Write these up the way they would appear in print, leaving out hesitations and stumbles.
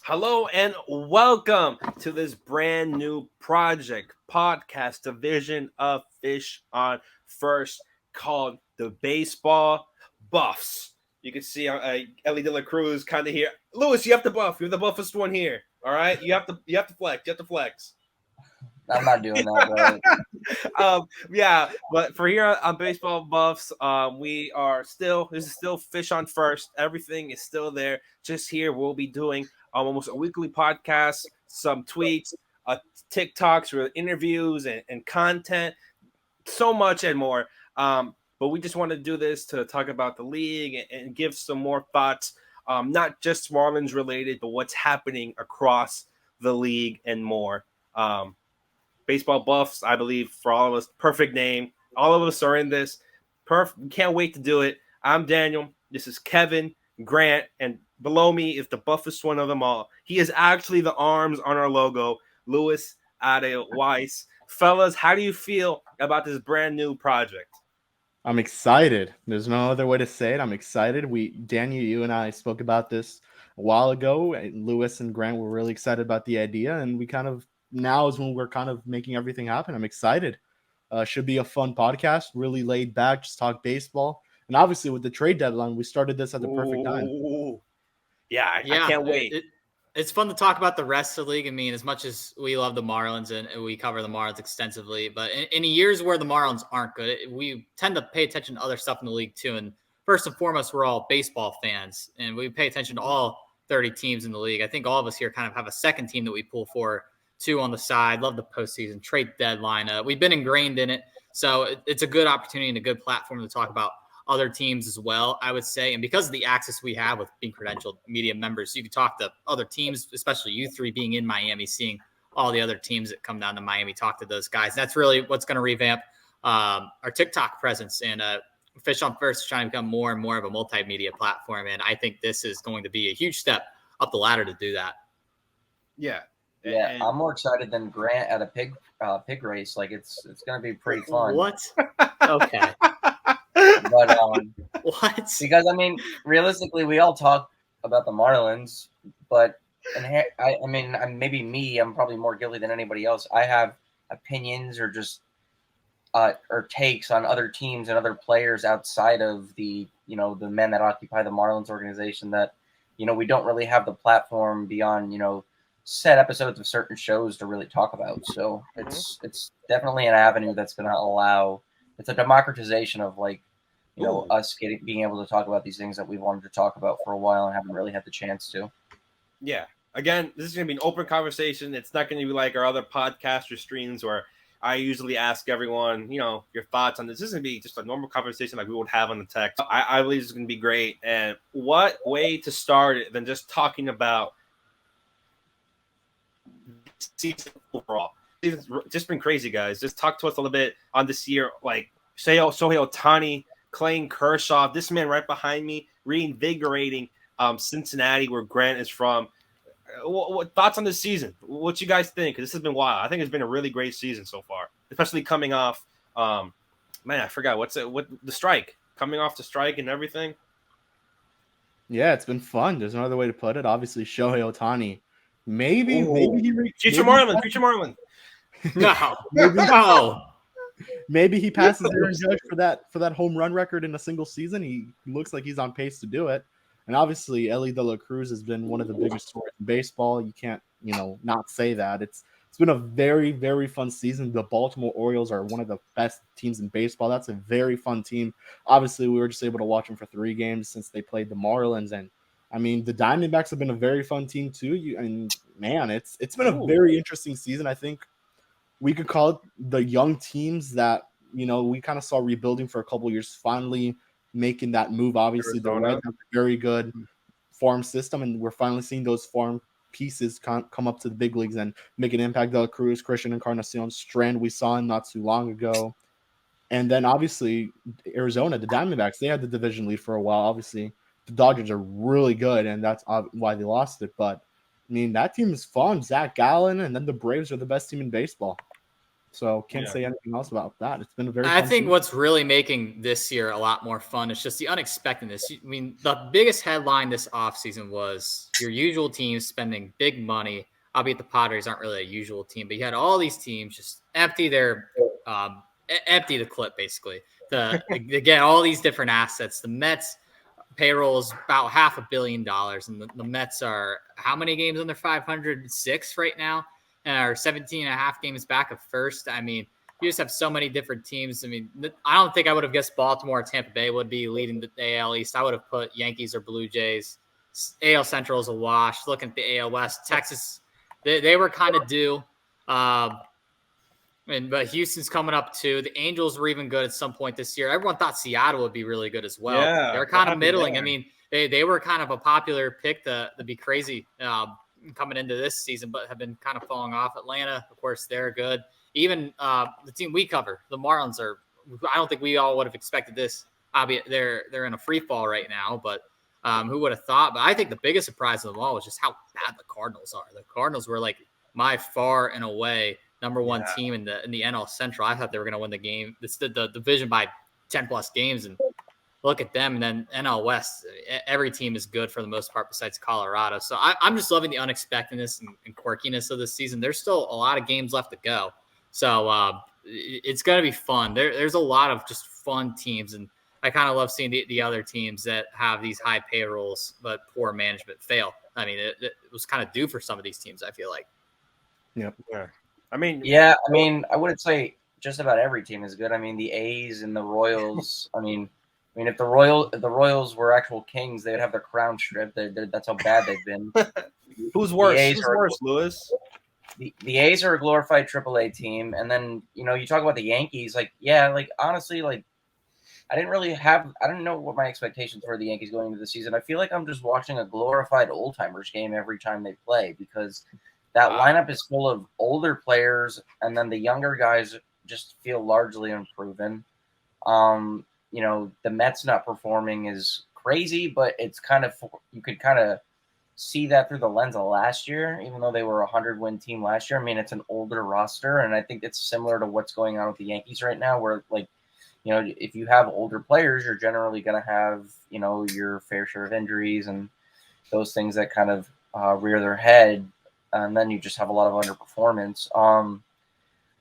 Hello and welcome to this brand new podcast division of Fish on First called the Baseball Buffs. You can see Ellie De La Cruz kind of here. Lewis, you have to buff. You're the buffest one here. All right, you have to flex. You have to flex. I'm not doing that, Yeah, but for here on Baseball Buffs, we are still. This is still Fish on First. Everything is still there. Just here, we'll be doing almost a weekly podcast, some tweets, TikToks with interviews and content, so much and more. But we just want to do this to talk about the league and give some more thoughts, not just Marlins related, but what's happening across the league and more. Baseball Buffs, I believe, for all of us, perfect name. All of us are in this. Can't wait to do it. I'm Daniel. This is Kevin, Grant, and below me is the buffest one of them all. He is actually the arms on our logo, Louis Addeo-Weiss. Fellas, how do you feel about this brand new project? I'm excited. There's no other way to say it. I'm excited. Daniel, you and I spoke about this a while ago. And Louis and Grant were really excited about the idea, and now is when we're kind of making everything happen. I'm excited. Should be a fun podcast, really laid back, just talk baseball. And obviously with the trade deadline, we started this at the perfect time. Yeah, I can't wait. It's fun to talk about the rest of the league. I mean, as much as we love the Marlins and we cover the Marlins extensively, but in years where the Marlins aren't good, we tend to pay attention to other stuff in the league too. And first and foremost, we're all baseball fans, and we pay attention to all 30 teams in the league. I think all of us here kind of have a second team that we pull for, two on the side. Love the postseason, trade deadline. We've been ingrained in it, so it's a good opportunity and a good platform to talk about other teams as well, I would say. And because of the access we have with being credentialed media members, you can talk to other teams, especially you three being in Miami, seeing all the other teams that come down to Miami, talk to those guys. That's really what's going to revamp our TikTok presence. And Fish on First is trying to become more and more of a multimedia platform. And I think this is going to be a huge step up the ladder to do that. Yeah. Yeah, I'm more excited than Grant at a pig race. Like it's going to be pretty fun. What? Okay. But what? Because I mean, realistically, we all talk about the Marlins, but I mean, maybe me, I'm probably more guilty than anybody else. I have opinions or just or takes on other teams and other players outside of the men that occupy the Marlins organization that we don't really have the platform beyond set episodes of certain shows to really talk about. So it's definitely an avenue that's going to allow. It's a democratization of us being able to talk about these things that we've wanted to talk about for a while and haven't really had the chance to. Yeah. Again, this is going to be an open conversation. It's not going to be like our other podcast or streams where I usually ask everyone, your thoughts on this. This is going to be just a normal conversation like we would have on the text. I believe this is going to be great. And what way to start it than just talking about season overall. It's just been crazy, guys. Just talk to us a little bit on this year. Like Shohei Ohtani, Clayton Kershaw, this man right behind me, reinvigorating Cincinnati, where Grant is from. What thoughts on this season? What you guys think? This has been wild. I think it's been a really great season so far, especially coming off. I forgot what the strike, coming off the strike and everything. Yeah, it's been fun. There's no other way to put it. Obviously, Shohei Ohtani. Maybe Future Marlin. No. Maybe he passes Aaron Judge for that home run record in a single season. He looks like he's on pace to do it. And obviously, Ellie De La Cruz has been one of the biggest stories in baseball. You can't, not say that. It's been a very, very fun season. The Baltimore Orioles are one of the best teams in baseball. That's a very fun team. Obviously, we were just able to watch them for 3 games since they played the Marlins. And I mean, the Diamondbacks have been a very fun team too. It's been a very interesting season. I think we could call it the young teams that, we kind of saw rebuilding for a couple years, finally making that move. Obviously, the Reds have a very good farm system, and we're finally seeing those farm pieces come up to the big leagues and make an impact. De La Cruz, Christian Encarnacion, Strand, we saw him not too long ago. And then, obviously, Arizona, the Diamondbacks, they had the division lead for a while. Obviously, the Dodgers are really good, and that's why they lost it. But, I mean, that team is fun. Zach Gallen, and then the Braves are the best team in baseball. So can't say anything else about that. It's been a very. I fun think season. what's really making this year a lot more fun is just the unexpectedness. I mean, the biggest headline this offseason was your usual teams spending big money, albeit the Padres aren't really a usual team, but you had all these teams just empty the clip basically to get all these different assets. The Mets payroll is about $500 million, and the Mets are how many games under 506 right now, and are 17 and a half games back of first. I mean, you just have so many different teams. I mean, I don't think I would have guessed Baltimore or Tampa Bay would be leading the AL East. I would have put Yankees or Blue Jays. AL Central is a wash. Looking at the AL West, Texas, they were kind of due. But Houston's coming up too. The Angels were even good at some point this year. Everyone thought Seattle would be really good as well. Yeah, they're kind of middling. I mean, they were kind of a popular pick to be crazy coming into this season, but have been kind of falling off. Atlanta, of course, they're good. Even the team we cover, the Marlins are. I don't think we all would have expected this. Obviously, they're in a free fall right now, but who would have thought? But I think the biggest surprise of them all was just how bad the Cardinals are. The Cardinals were like my far and away number one team in the NL Central. I thought they were going to win the game. It's the division by 10 plus games, and look at them. And then NL West, every team is good for the most part besides Colorado. So I'm just loving the unexpectedness and quirkiness of this season. There's still a lot of games left to go. So it's going to be fun. There's a lot of just fun teams, and I kind of love seeing the other teams that have these high payrolls but poor management fail. I mean, it was kind of due for some of these teams, I feel like. Yep. Yeah. I mean, I wouldn't say just about every team is good. I mean, the A's and the Royals. I mean, if the Royals were actual kings, they would have their crown stripped. That's how bad they've been. Who's worse? Who's worse, Lewis? The A's are a glorified AAA team, and then you talk about the Yankees. Honestly, I didn't know what my expectations were of the Yankees going into the season. I feel like I'm just watching a glorified old timers game every time they play because that lineup is full of older players, and then the younger guys just feel largely unproven. The Mets not performing is crazy, but it's kind of you could kind of see that through the lens of last year, even though they were a 100-win team last year. I mean, it's an older roster, and I think it's similar to what's going on with the Yankees right now, where if you have older players, you're generally going to have your fair share of injuries and those things that kind of rear their head, and then you just have a lot of underperformance.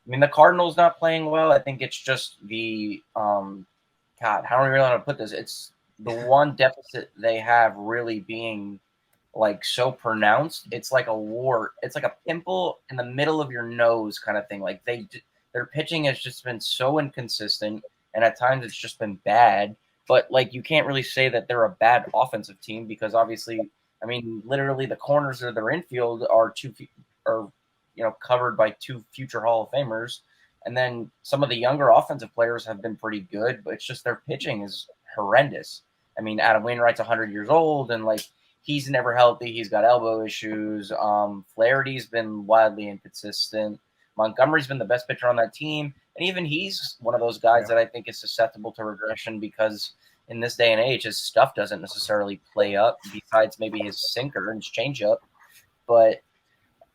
The Cardinals not playing well. I think it's just the how do we really want to put this? It's the one deficit they have really being so pronounced. It's like a wart. It's like a pimple in the middle of your nose kind of thing. Like their pitching has just been so inconsistent, and at times it's just been bad. But you can't really say that they're a bad offensive team because obviously, literally the corners of their infield are covered by two future Hall of Famers, and then some of the younger offensive players have been pretty good, but it's just their pitching is horrendous. Adam Wainwright's 100 years old, and he's never healthy. He's got elbow issues. Flaherty's been wildly inconsistent. Montgomery's been the best pitcher on that team. And even he's one of those guys that I think is susceptible to regression because in this day and age, his stuff doesn't necessarily play up besides maybe his sinker and his changeup. But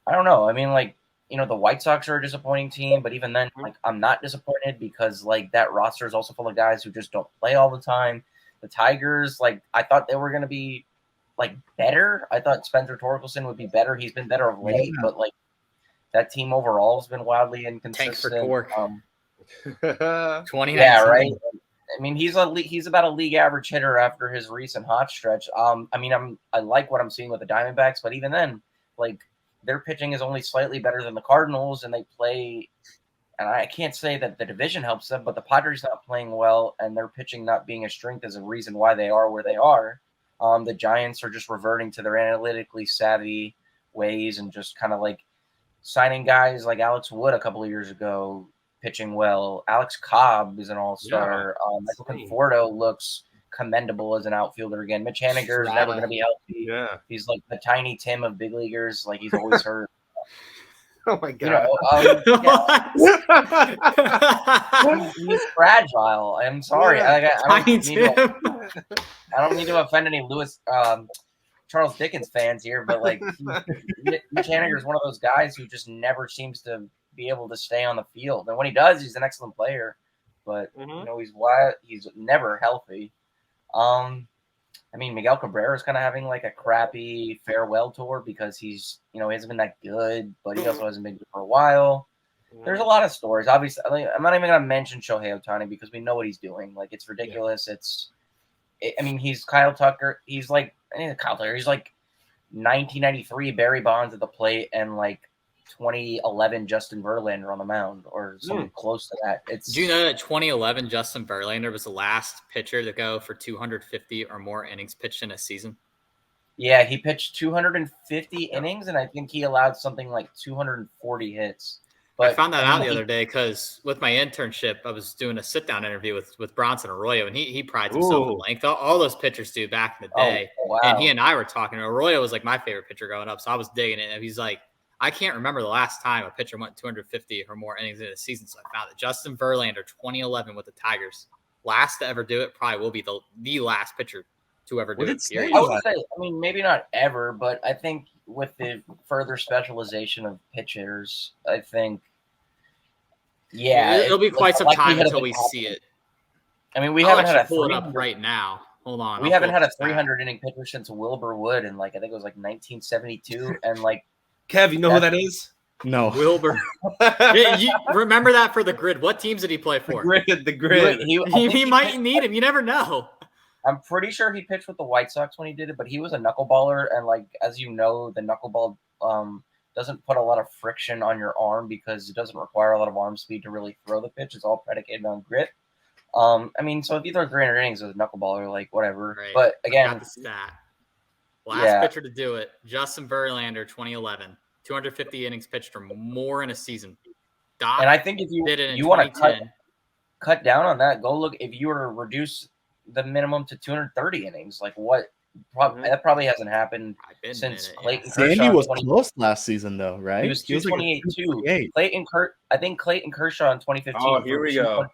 I don't know. The White Sox are a disappointing team, but even then, I'm not disappointed because that roster is also full of guys who just don't play all the time. The Tigers, I thought they were going to be better. I thought Spencer Torkelson would be better. He's been better of late, but that team overall has been wildly inconsistent. Tank for torque. 2019. Yeah, right. He's about a league average hitter after his recent hot stretch. I like what I'm seeing with the Diamondbacks, but even then, their pitching is only slightly better than the Cardinals, and they play. And I can't say that the division helps them, but the Padres not playing well and their pitching not being a strength is a reason why they are where they are. The Giants are just reverting to their analytically savvy ways and just kind of signing guys like Alex Wood a couple of years ago, pitching well. Alex Cobb is an all-star. Michael Conforto looks commendable as an outfielder again. Mitch Haniger is never going to be healthy. Yeah. He's the tiny Tim of big leaguers. He's always hurt. Oh my God. He's fragile. I'm sorry. I don't need to offend any Charles Dickens fans here, but Mitch Haniger is one of those guys who just never seems to be able to stay on the field. And when he does, he's an excellent player. But he's never healthy. I mean, Miguel Cabrera is kind of having like a crappy farewell tour because he's, he hasn't been that good, but he also hasn't been good for a while. There's a lot of stories. Obviously, I'm not even going to mention Shohei Ohtani because we know what he's doing. Like, it's ridiculous. He's Kyle Tucker. He's like, Kyle Tucker. He's like 1993 Barry Bonds at the plate and like 2011 Justin Verlander on the mound or something close to that. Did you know that 2011 Justin Verlander was the last pitcher to go for 250 or more innings pitched in a season? Yeah, he pitched 250 innings, and I think he allowed something like 240 hits. But I found that out the other day because with my internship, I was doing a sit-down interview with Bronson Arroyo, and he prides himself in length. All those pitchers do back in the day. Oh, wow. And he and I were talking. Arroyo was like my favorite pitcher growing up, so I was digging it. And he's like, I can't remember the last time a pitcher went 250 or more innings in a season, so I found it. Justin Verlander, 2011 with the Tigers, last to ever do it, probably will be the last pitcher to ever do it. I would say, maybe not ever, but I think with the further specialization of pitchers, I think, it'll be quite some time until we see it. I mean, we haven't had a pull it up right now. Hold on. We haven't had a 300 inning pitcher since Wilbur Wood in I think it was 1972, and Kev, you know who that is? No. Wilbur. You remember that for the grid. What teams did he play for? The grid. He might need him. You never know. I'm pretty sure he pitched with the White Sox when he did it, but he was a knuckleballer. And as you know, the knuckleball doesn't put a lot of friction on your arm because it doesn't require a lot of arm speed to really throw the pitch. It's all predicated on grit. So if you throw 300 innings with a knuckleballer, whatever. Right. But again, last pitcher to do it, Justin Verlander, 2011, 250 innings pitched or more in a season. Doc and I think if you want to cut down on that, go look. If you were to reduce the minimum to 230 innings, that probably hasn't happened since Clayton Kershaw. Sandy was close last season, though, right? He was 228 too. I think Clayton Kershaw in 2015. Oh, here we go.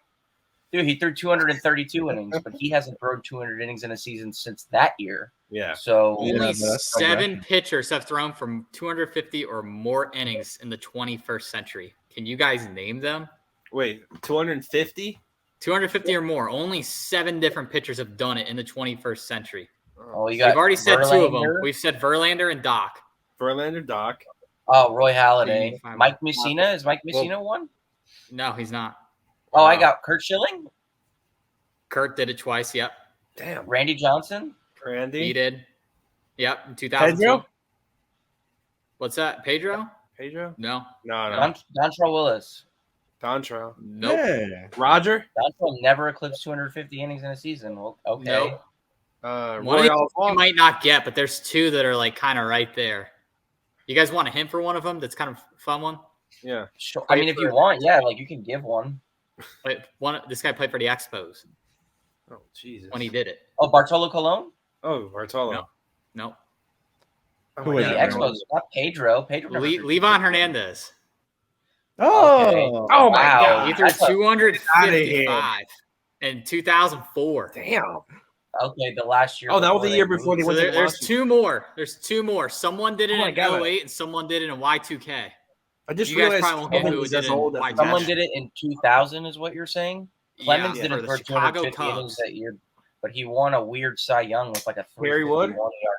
Dude, he threw 232 innings, but he hasn't thrown 200 innings in a season since that year. Yeah. So only 7 pitchers have thrown from 250 or more innings in the 21st century. Can you guys name them? Wait, 250? 250 or more. Only 7 different pitchers have done it in the 21st century. Oh, we've already said Verlander. 2 of them. We've said Verlander and Doc. Verlander, Doc. Oh, Roy Halladay. Mike Mussina. Is Mike Mussina one? No, he's not. Oh, I got Kurt Schilling. Kurt did it twice. Yep. Damn. Randy Johnson. Randy. He did. Yep. In 2002. Pedro? What's that? Pedro? No. Dontrell Willis. Dontrell. Nope. Yeah. Roger. Dontrell never eclipsed 250 innings in a season. Well, okay. Nope. Roy you might not get, but there's 2 that are kind of right there. You guys want a hint for one of them? That's kind of a fun one. Yeah. Sure. I mean, if you want, you can give one. This guy played for the Expos. Oh, Jesus. When he did it. Oh, Bartolo Colon? Oh, Bartolo. No. Who was the Expos? Not Pedro. Levon Hernandez. Oh. Okay. Oh, my God. He threw 255 in 2004. Damn. Okay, the last year. Oh, that was the year before they went to There's 2 more. There's 2 more. Someone did it in God. 08 and someone did it in Y2K. I just You guys realized probably won't get who did it. Someone did it in 2000 is what you're saying? Clemens did it for Chicago 250 Cubs innings that year, but he won a weird Cy Young with a 351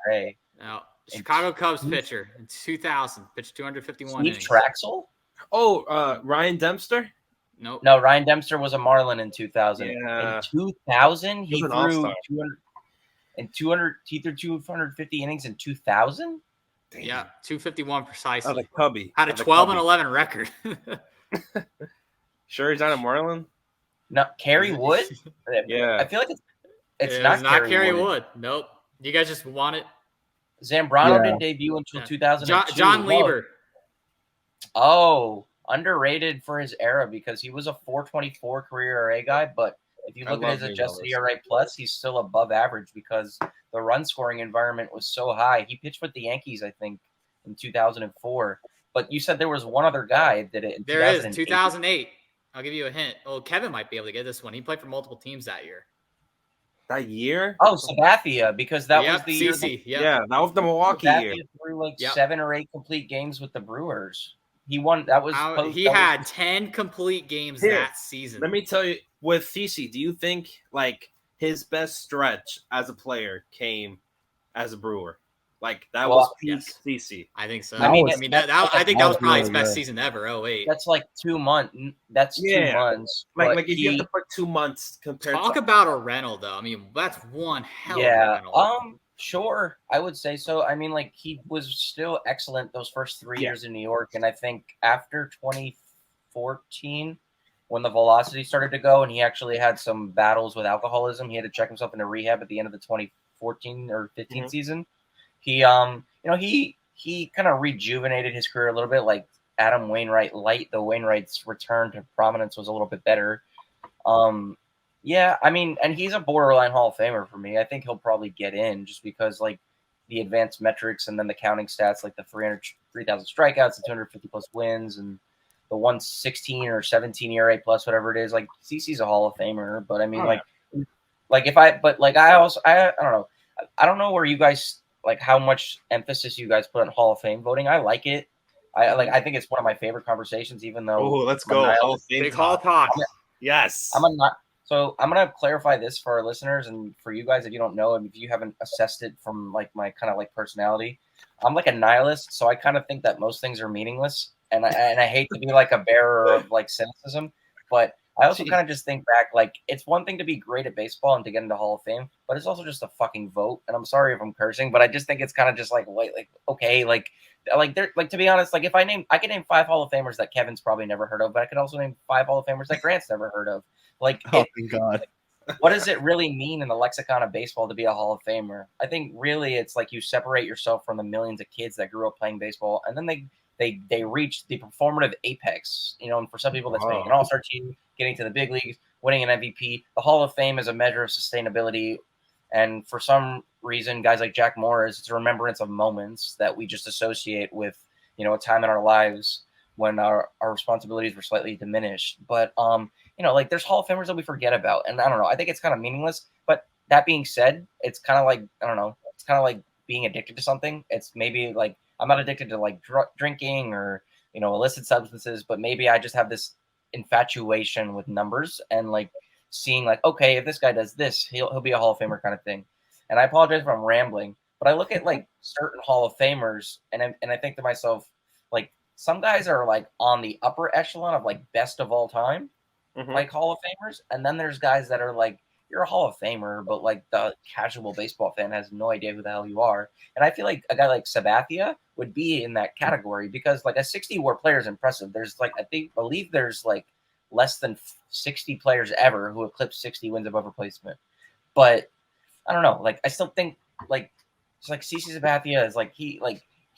ERA. No, Chicago Cubs pitcher in 2000 pitched 251 innings. Steve Traxel? Oh, Ryan Dempster? Nope. No, Ryan Dempster was a Marlin in 2000. Yeah. In 2000, he threw 250 innings in 2000? Yeah, 251 precisely. Oh, the Cubby. Had a 12-11 record. Sure he's not a Marlin? No, Kerry Wood? Yeah. I feel like it's not Kerry Wood. Nope. You guys just want it? Zambrano didn't debut until 2002. John Lieber. Oh, underrated for his era because he was a 4.24 career ERA guy, but if you look at his adjusted ERA plus, he's still above average because the run scoring environment was so high. He pitched with the Yankees, I think, in 2004. But you said there was one other guy that did it in 2008. There is, 2008. I'll give you a hint. Oh, Kevin might be able to get this one. He played for multiple teams that year. That year? Oh, Sabathia, because that was the year. Yeah, that was the Milwaukee year. Threw 7 or 8 complete games with the Brewers. He won. That was He had 10 complete games that season. Let me tell you, with CC, do you think like his best stretch as a player came as a Brewer? Like that was peak CC. I think so. I think that was probably his best season ever. 08. That's like 2 months. That's 2 months. Like if you have to put 2 months compared. Talk about a rental though. I mean, that's one hell of a rental. Sure, I would say so. I mean, like he was still excellent those first 3 years in New York, and I think after 2014, when the velocity started to go, and he actually had some battles with alcoholism, he had to check himself into rehab at the end of the 2014 or 15 season. He he kind of rejuvenated his career a little bit, like Adam Wainwright light. The Wainwright's return to prominence was a little bit better. Yeah, I mean, and he's a borderline Hall of Famer for me. I think he'll probably get in just because, like, the advanced metrics and then the counting stats, like the 3,000 strikeouts, the 250 plus wins, and the 116 or 17 ERA plus, whatever it is. Like, CC's a Hall of Famer, but I mean, I don't know. I don't know where you guys, like, how much emphasis you guys put on Hall of Fame voting. I like it. I think it's one of my favorite conversations, even though. Oh, let's go. Hall of Fame. Big Hall talk. Yes. So I'm going to clarify this for our listeners and for you guys if you don't know, and if you haven't assessed it from like my kind of like personality. I'm like a nihilist, so I kind of think that most things are meaningless, and I hate to be like a bearer of like cynicism, but I also kind of just think back, like it's one thing to be great at baseball and to get into Hall of Fame, but it's also just a fucking vote. And I'm sorry if I'm cursing, but I just think it's kind of just like wait, like okay, like they're like, to be honest, like if I can name 5 Hall of Famers that Kevin's probably never heard of, but I could also name 5 Hall of Famers that Grant's never heard of. Like, oh my God. What does it really mean in the lexicon of baseball to be a Hall of Famer? I think really it's like you separate yourself from the millions of kids that grew up playing baseball, and then they reach the performative apex. You know, and for some people that's making an all-star team, getting to the big leagues, winning an MVP. The Hall of Fame is a measure of sustainability, and for some reason, guys like Jack Morris, it's a remembrance of moments that we just associate with, you know, a time in our lives when our responsibilities were slightly diminished. But you know, like there's Hall of Famers that we forget about, and I don't know. I think it's kind of meaningless. But that being said, it's kind of like I don't know. It's kind of like being addicted to something. It's maybe like I'm not addicted to like drinking or you know illicit substances, but maybe I just have this infatuation with numbers and like seeing like okay, if this guy does this, he'll be a Hall of Famer kind of thing. And I apologize if I'm rambling, but I look at like certain Hall of Famers and I think to myself like some guys are like on the upper echelon of like best of all time. Like Hall of Famers, and then there's guys that are like you're a Hall of Famer, but like the casual baseball fan has no idea who the hell you are. And I feel like a guy like Sabathia would be in that category because like a 60 WAR player is impressive. There's like believe there's like less than 60 players ever who eclipse 60 wins above replacement. But I don't know, like I still think like it's like CC Sabathia is like he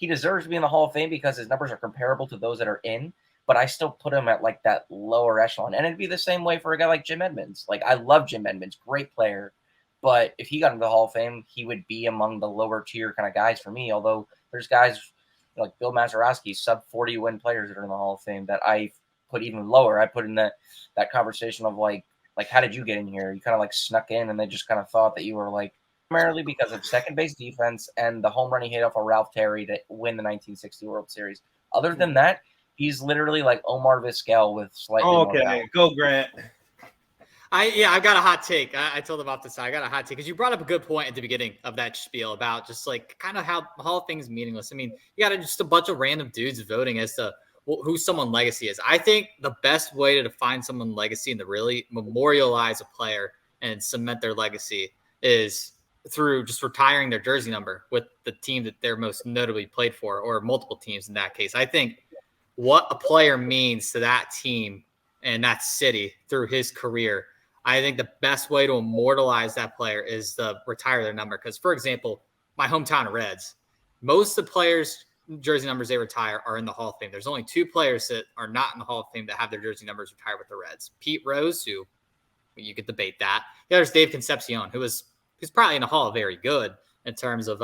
deserves to be in the Hall of Fame because his numbers are comparable to those that are in. But I still put him at like that lower echelon. And it'd be the same way for a guy like Jim Edmonds. Like I love Jim Edmonds, great player. But if he got into the Hall of Fame, he would be among the lower tier kind of guys for me. Although there's guys like Bill Mazeroski, sub 40 win players that are in the Hall of Fame that I put even lower. I put in that conversation of like how did you get in here? You kind of like snuck in and they just kind of thought that you were like primarily because of second base defense and the home run he hit off of Ralph Terry to win the 1960 World Series. Other than that, he's literally like Omar Vizquel with slightly more power. Go Grant. I've got a hot take. I told about this. I got a hot take because you brought up a good point at the beginning of that spiel about just like kind of how Hall of Fame is meaningless. I mean, you got just a bunch of random dudes voting as to who someone's legacy is. I think the best way to define someone's legacy and to really memorialize a player and cement their legacy is through just retiring their jersey number with the team that they're most notably played for, or multiple teams in that case. I think what a player means to that team and that city through his career, I think the best way to immortalize that player is to retire their number. Because, for example, my hometown Reds, most of the players' jersey numbers they retire are in the Hall of Fame. There's only 2 players that are not in the Hall of Fame that have their jersey numbers retired with the Reds. Pete Rose, who you could debate that. The other is Dave Concepcion, who's probably in the Hall of very good in terms of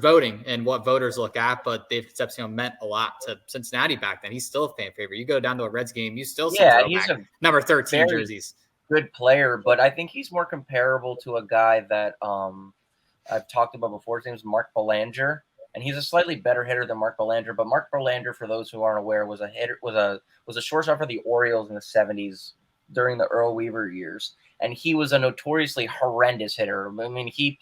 voting and what voters look at, but Dave Concepcion meant a lot to Cincinnati back then. He's still a fan favorite. You go down to a Reds game, you still see he's a number 13 jerseys. Good player, but I think he's more comparable to a guy that I've talked about before. His name's Mark Belanger. and he's a slightly better hitter than Mark Belanger. But Mark Belanger, for those who aren't aware, was a shortstop for the Orioles in the 70s during the Earl Weaver years, and he was a notoriously horrendous hitter. I mean, he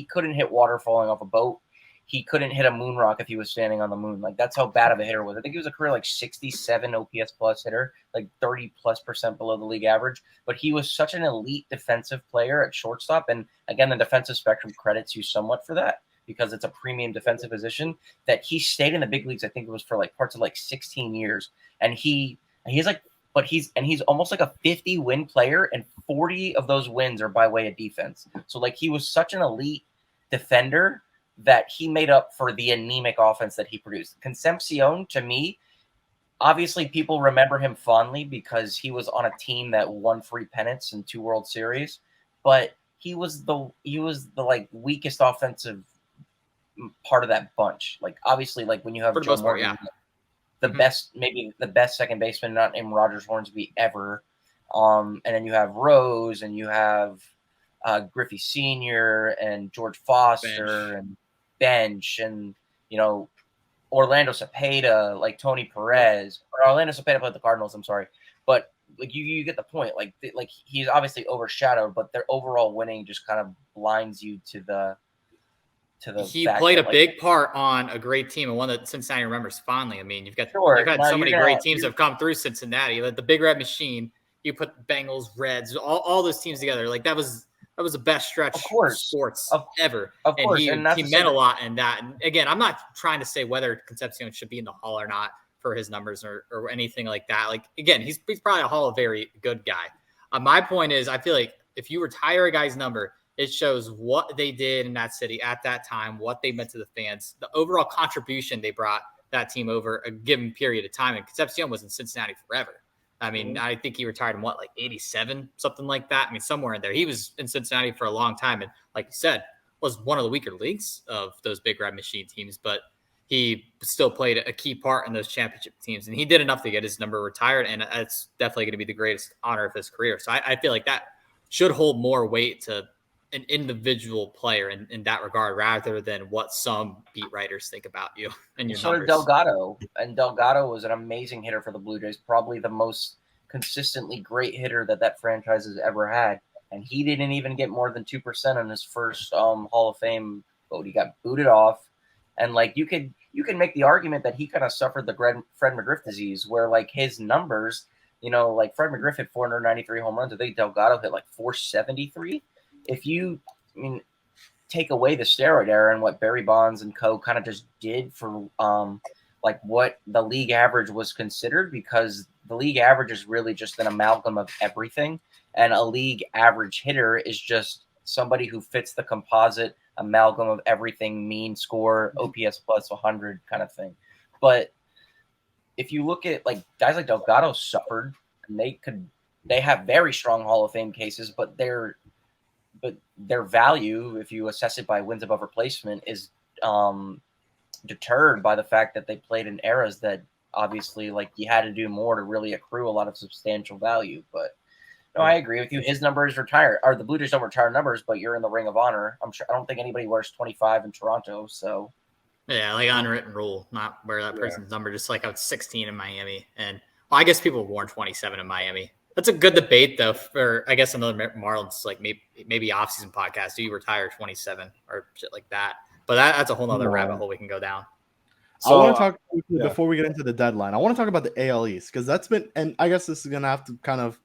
couldn't hit water falling off a boat. He couldn't hit a moon rock if he was standing on the moon. Like, that's how bad of a hitter was. I think he was a career 67 OPS plus hitter, 30+% below the league average. But he was such an elite defensive player at shortstop. And again, the defensive spectrum credits you somewhat for that because it's a premium defensive position that he stayed in the big leagues. I think it was for parts of 16 years. And he's almost like a 50-win player, and 40 of those wins are by way of defense. So he was such an elite defender that he made up for the anemic offense that he produced. Concepcion, to me, obviously people remember him fondly because he was on a team that won 3 pennants and 2 World Series, but he was the weakest offensive part of that bunch. Obviously, when you have for the Joe most part, Morgan, yeah. maybe the best second baseman not named Rogers Hornsby ever. And then you have Rose, and you have Griffey Sr. and George Foster and Bench, and Orlando Cepeda, Tony Perez, or Orlando Cepeda played the Cardinals. I'm sorry, but you get the point. He's obviously overshadowed, but their overall winning just kind of blinds you to the. He played a big part on a great team and one that Cincinnati remembers fondly. I mean, you've had so many great teams that have come through Cincinnati. The Big Red Machine. You put Bengals, Reds, all those teams together. That was the best stretch of sports ever. Of course. And he meant a lot in that. And again, I'm not trying to say whether Concepcion should be in the Hall or not for his numbers or anything like that. Again, he's probably a Hall of very good guy. My point is, I feel like if you retire a guy's number, it shows what they did in that city at that time, what they meant to the fans, the overall contribution they brought that team over a given period of time. And Concepcion was in Cincinnati forever. I mean, I think he retired in 87, something like that. I mean, somewhere in there. He was in Cincinnati for a long time. And like you said, was one of the weaker leagues of those Big Red Machine teams, but he still played a key part in those championship teams. And he did enough to get his number retired. And that's definitely going to be the greatest honor of his career. So I feel like that should hold more weight to an individual player in that regard, rather than what some beat writers think about you and your numbers. Delgado, and Delgado was an amazing hitter for the Blue Jays, probably the most consistently great hitter that franchise has ever had, and he didn't even get more than 2% on his first Hall of Fame vote. He got booted off, and you can make the argument that he kind of suffered the Fred McGriff disease, where his numbers, Fred McGriff hit 493 home runs. I think Delgado hit 473. If you, take away the steroid era and what Barry Bonds and co kind of just did for what the league average was considered, because the league average is really just an amalgam of everything, and a league average hitter is just somebody who fits the composite amalgam of everything, mean score, OPS plus 100 kind of thing. But if you look at guys like Delgado suffered, and they have very strong Hall of Fame cases, but their value, if you assess it by wins above replacement, is deterred by the fact that they played in eras that obviously you had to do more to really accrue a lot of substantial value. But no, I agree with you. His numbers retire, or the Blue Jays don't retire numbers, but you're in the Ring of Honor. I don't think anybody wears 25 in Toronto. So yeah, unwritten rule, not wear that person's number, just like I was 16 in Miami. And I guess people have worn 27 in Miami. That's a good debate, though, for, I guess, another Marlins, maybe off-season podcast. Do you retire 27 or shit like that? But that's a whole other rabbit hole we can go down. So, I want to talk before we get into the deadline. I want to talk about the AL East, because that's been, and I guess this is going to have to kind of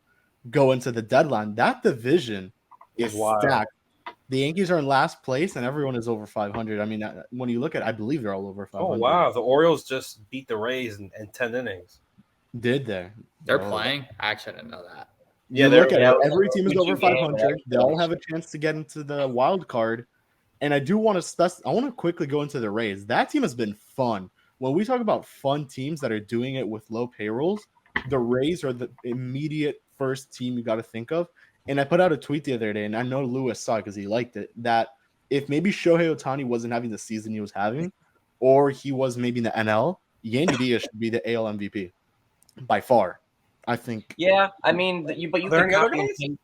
go into the deadline. That division is stacked. The Yankees are in last place, and everyone is over 500. I mean, when you look at it, I believe they're all over 500. Oh, wow. The Orioles just beat the Rays in 10 innings. Did they? They're playing? I actually didn't know that. Yeah, look at it. Every team is over 500. They all have a chance to get into the wild card. And I do want to I want to quickly go into the Rays. That team has been fun. When we talk about fun teams that are doing it with low payrolls, the Rays are the immediate first team you got to think of. And I put out a tweet the other day, and I know Lewis saw it because he liked it, that if maybe Shohei Ohtani wasn't having the season he was having, or he was maybe in the NL, Yandy Diaz should be the AL MVP. By far, I think. Yeah, I mean, you can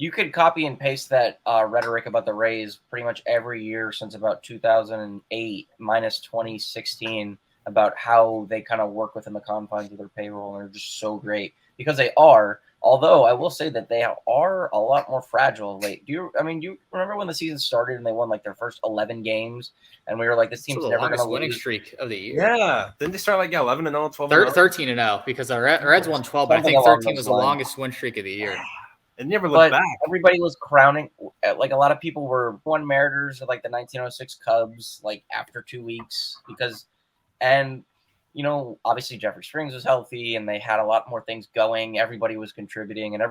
You could copy and paste that rhetoric about the Rays pretty much every year since about 2008 minus 2016 about how they kind of work within the confines of their payroll, and they're just so great because they are. Although I will say that they are a lot more fragile late. Do you remember when the season started and they won like their first 11 games, and we were like, this team's the never going to winning lose. streak of the year. Yeah, didn't they start like 11-0, 12-0? 13-0 because the Reds won 12, but I think 13 was the longest win streak of the year. It never looked back. Everybody was crowning, like a lot of people were one Mariners of like the 1906 Cubs, like after 2 weeks and obviously Jeffrey Springs was healthy and they had a lot more things going. Everybody was contributing and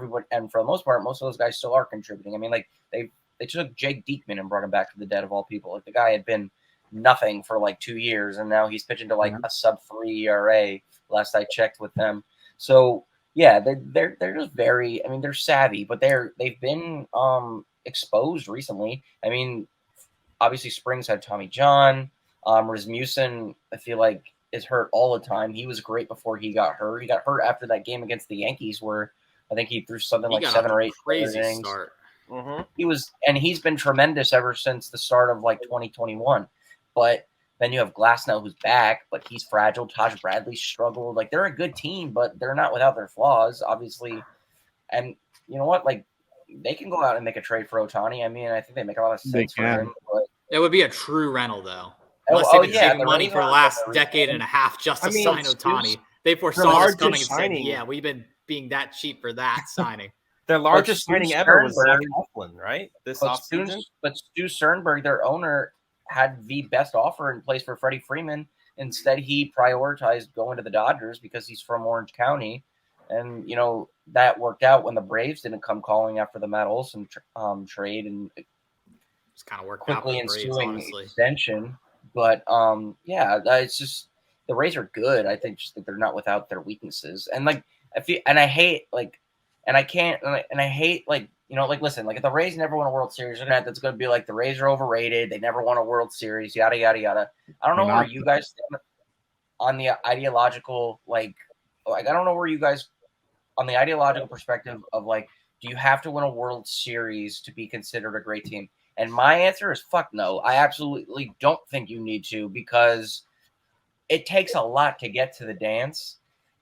for the most part, most of those guys still are contributing. I mean, like they took Jake Diekman and brought him back to the dead of all people. Like the guy had been nothing for like 2 years and now he's pitching to like a sub-3 ERA last I checked with them. So yeah, they're just very. I mean, they're savvy, but they've been exposed recently. I mean, obviously Springs had Tommy John. Rasmussen, I feel like, is hurt all the time. He was great before he got hurt. He got hurt after that game against the Yankees, where I think he threw something like 7 or 8 crazy innings. Start. Mm-hmm. He's been tremendous ever since the start of like 2021. But then you have Glasnow who's back, but he's fragile. Taj Bradley struggled. Like they're a good team, but they're not without their flaws, obviously. And you know what? Like they can go out and make a trade for Ohtani. I mean, I think they make a lot of sense for him. But it would be a true rental, though. Unless they've been saving money for the last decade and a half just to sign Ohtani. They foresaw this coming and said, "Yeah, we've been being that cheap for that signing." Their largest signing ever was Zach Eflin, right? This offseason. But Stu Sternberg, their owner, had the best offer in place for Freddie Freeman. Instead, he prioritized going to the Dodgers because he's from Orange County. And, that worked out when the Braves didn't come calling after the Matt Olson trade. And it's kind of worked quickly out with the Braves, ensuing honestly. extension. But, it's just the Rays are good. I think just that they're not without their weaknesses. And, I hate, listen, like if the Rays never won a World Series, that's going to be like the Rays are overrated. They never won a World Series, yada, yada, yada. I don't know where you guys stand on the ideological, I don't know where you guys on the ideological perspective of do you have to win a World Series to be considered a great team? And my answer is fuck no. I absolutely don't think you need to because it takes a lot to get to the dance.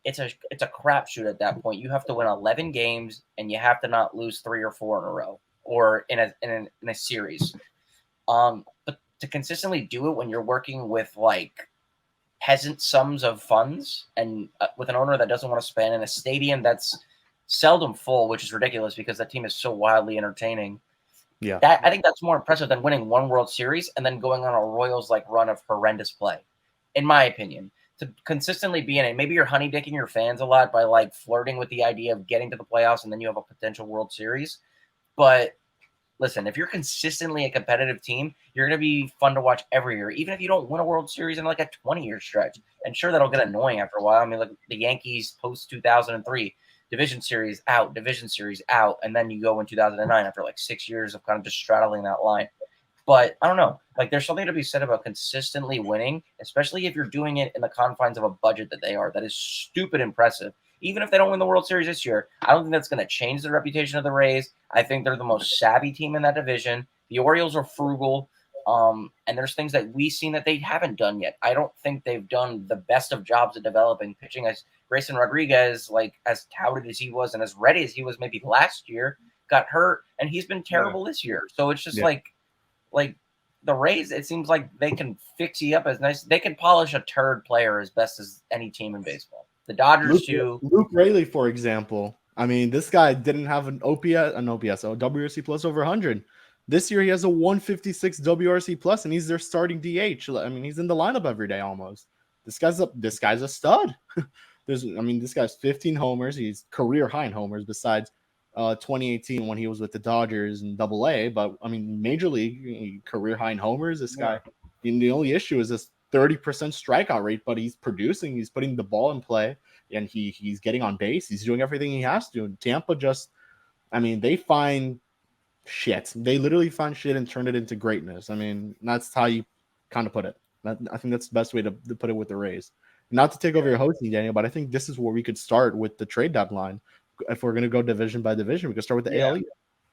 It's a crapshoot at that point. You have to win 11 games, and you have to not lose 3 or 4 in a row, or in a series. But to consistently do it when you're working with peasant sums of funds, and with an owner that doesn't want to spend in a stadium that's seldom full, which is ridiculous because that team is so wildly entertaining. Yeah, I think that's more impressive than winning one World Series and then going on a Royals run of horrendous play, in my opinion. To consistently be in it. Maybe you're honeydicking your fans a lot by flirting with the idea of getting to the playoffs and then you have a potential World Series. But listen, if you're consistently a competitive team, you're going to be fun to watch every year, even if you don't win a World Series in a 20-year stretch. And sure, that'll get annoying after a while. I mean, the Yankees post 2003, division series out, and then you go in 2009 after 6 years of kind of just straddling that line. But I don't know. There's something to be said about consistently winning, especially if you're doing it in the confines of a budget that they are. That is stupid impressive. Even if they don't win the World Series this year, I don't think that's going to change the reputation of the Rays. I think they're the most savvy team in that division. The Orioles are frugal, and there's things that we've seen that they haven't done yet. I don't think they've done the best of jobs at developing pitching. As Grayson Rodriguez, as touted as he was and as ready as he was maybe last year, got hurt, and he's been terrible this year. So it's just the Rays, it seems like they can fix you up as nice. They can polish a turd player as best as any team in baseball. The Dodgers too. Luke Raley, for example. I mean, this guy didn't have an WRC plus over 100. This year he has a 156 WRC plus, and he's their starting DH. I mean, he's in the lineup every day almost. This guy's a stud. This guy's 15 homers. He's career high in homers besides 2018 when he was with the Dodgers in AA. But I mean, major league career high in homers. This guy. The only issue is this 30% strikeout rate, but he's producing. He's putting the ball in play, and he's getting on base. He's doing everything he has to. And Tampa they find shit. They literally find shit and turn it into greatness. I mean, that's how you kind of put it. I think that's the best way to put it with the Rays. Not to take over your hosting, Daniel, but I think this is where we could start with the trade deadline. If we're going to go division by division, we could start with the AL East.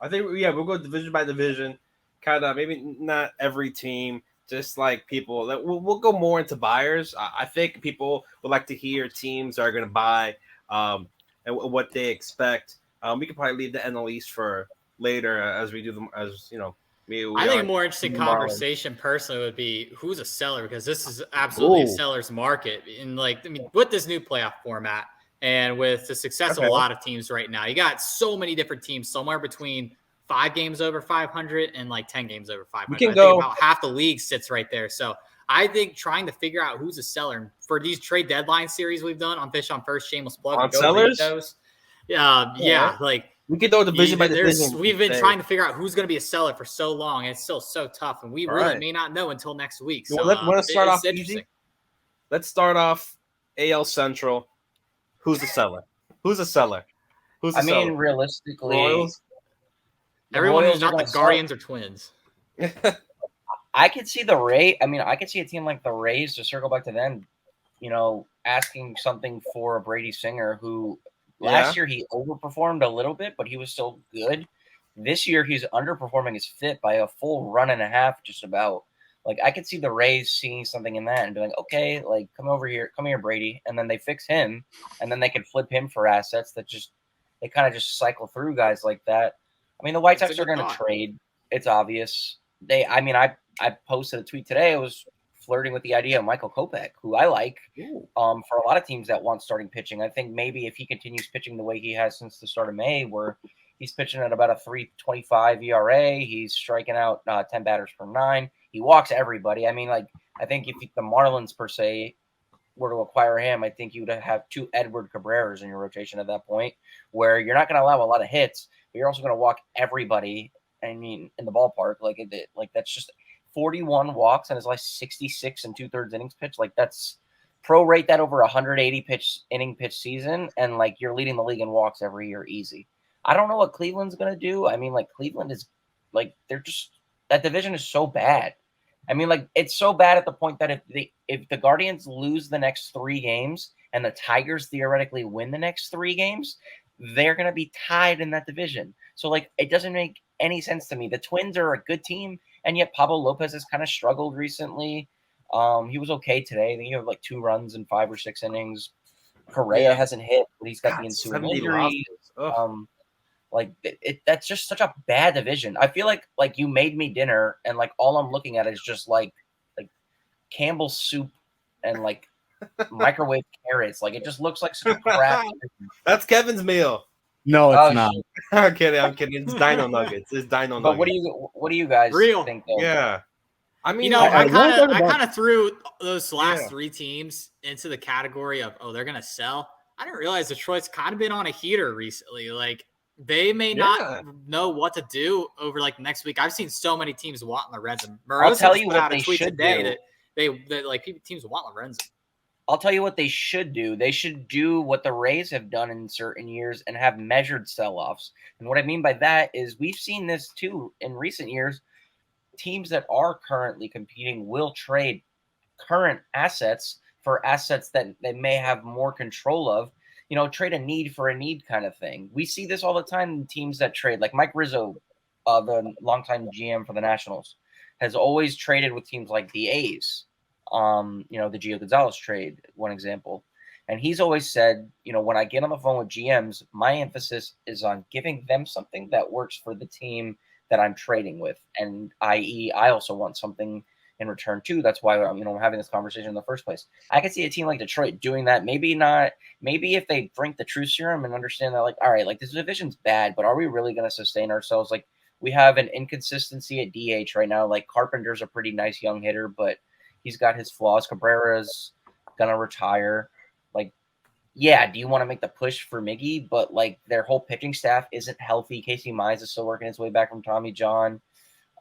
I think we'll go division by division, kind of maybe not every team, just like people that we'll go more into buyers. I think people would like to hear teams are going to buy and what they expect. We could probably leave the NL East for later as we do them as I think a more interesting conversation personally would be who's a seller, because this is absolutely a seller's market. And with this new playoff format and with the success of a lot of teams right now, you got so many different teams somewhere between 5 games over 500 and 10 games over 500. I think about half the league sits right there. So I think trying to figure out who's a seller for these trade deadline series we've done on Fish on First, shameless plug. On sellers? We could go division by division. We've been trying to figure out who's going to be a seller for so long, and it's still so tough, and we really may not know until next week. So let's start off easy. Let's start off AL Central. Who's the seller? Who's a seller? I mean, realistically, Royals? Everyone who's not the Guardians or Twins. I could see the Rays. I mean, I could see a team like the Rays, to circle back to them, asking something for a Brady Singer who last year he overperformed a little bit, but he was still good. This year he's underperforming his fit by a full run and a half, just about. I could see the Rays seeing something in that and being like, okay, come here, Brady. And then they fix him, and then they can flip him for assets they kind of just cycle through guys like that. I mean, the White Sox are going to trade. It's obvious. I posted a tweet today. I was flirting with the idea of Michael Kopech, who I like, for a lot of teams that want starting pitching. I think maybe if he continues pitching the way he has since the start of May, where he's pitching at about a 3.25 ERA, he's striking out 10 batters per 9. He walks everybody. I mean, I think if the Marlins per se were to acquire him, I think you would have 2 Edward Cabreras in your rotation at that point, where you're not going to allow a lot of hits, but you're also going to walk everybody. I mean, in the ballpark, that's just 41 walks and his last 66 and 2/3 innings pitched. That's prorate that over 180 inning pitch season, and you're leading the league in walks every year, easy. I don't know what Cleveland's going to do. I mean, Cleveland is they're just, that division is so bad. I mean, it's so bad at the point that if the Guardians lose the next 3 games and the Tigers theoretically win the next 3 games, they're going to be tied in that division. So it doesn't make any sense to me. The Twins are a good team, and yet Pablo Lopez has kind of struggled recently. He was okay today. I think he had 2 runs in 5 or 6 innings. Correa hasn't hit, but he's got the ensuing injury. That's just such a bad division. I feel like you made me dinner, and all I'm looking at is just Campbell's soup and microwave carrots. It just looks like some crap. That's Kevin's meal. No, it's not. I'm kidding. It's Dino Nuggets. It's Dino Nuggets. But what do you guys think? Though? Yeah. I mean, I kind of threw those last 3 teams into the category of, they're going to sell. I didn't realize Detroit's kind of been on a heater recently. They may not know what to do over next week. I've seen so many teams wanting Lorenzen. I'll tell you what they should do. Teams want Lorenzen. I'll tell you what they should do. They should do what the Rays have done in certain years and have measured sell-offs. And what I mean by that is we've seen this too in recent years. Teams that are currently competing will trade current assets for assets that they may have more control of. Trade a need for a need kind of thing. We see this all the time in teams that trade, like Mike Rizzo, the longtime GM for the Nationals, has always traded with teams like the A's. The Gio Gonzalez trade, one example. And he's always said, when I get on the phone with GMs, my emphasis is on giving them something that works for the team that I'm trading with. And i.e., I also want something in return too. That's why I'm having this conversation in the first place. I could see a team like Detroit doing that. Maybe if they drink the truth serum and understand that, all right, this division's bad, but are we really going to sustain ourselves? We have an inconsistency at DH right now. Carpenter's a pretty nice young hitter, but he's got his flaws. Cabrera's gonna retire. Do you want to make the push for Miggy? But their whole pitching staff isn't healthy. Casey Mize is still working his way back from Tommy John.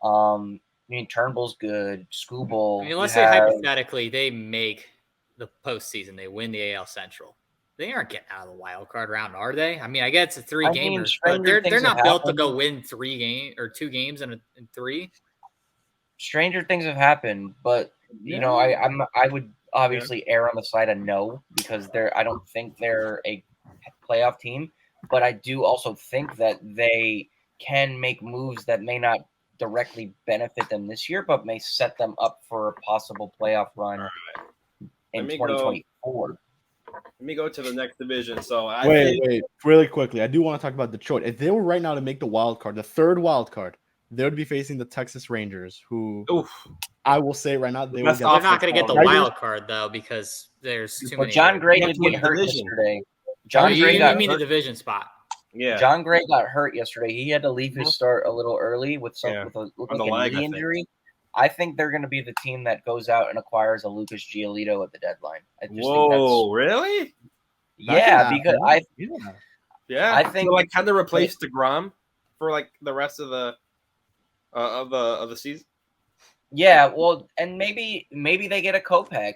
Turnbull's good. Skubal. Let's say hypothetically they make the postseason, they win the AL Central. They aren't getting out of the wild card round, are they? I mean, I guess it's a 3-gamer, but they're not built to go win 3 games or 2 games in 3. Stranger things have happened, but I would obviously err on the side of no, because I don't think they're a playoff team, but I do also think that they can make moves that may not directly benefit them this year, but may set them up for a possible playoff run in 2024. Let me go to the next division. So wait, really quickly. I do want to talk about Detroit. If they were right now to make the wild card, the third wild card, they would be facing the Texas Rangers, who I will say right now they're not going to get the wild card though because there's too many. John Gray did get hurt yesterday. You mean the division spot? Yeah. John Gray got hurt yesterday. He had to leave his start a little early with a knee injury. I think they're going to be the team that goes out and acquires a Lucas Giolito at the deadline. Really? Yeah, because I think like kind of replace DeGrom for like the rest of the season. Yeah, well, and maybe they get a Kopech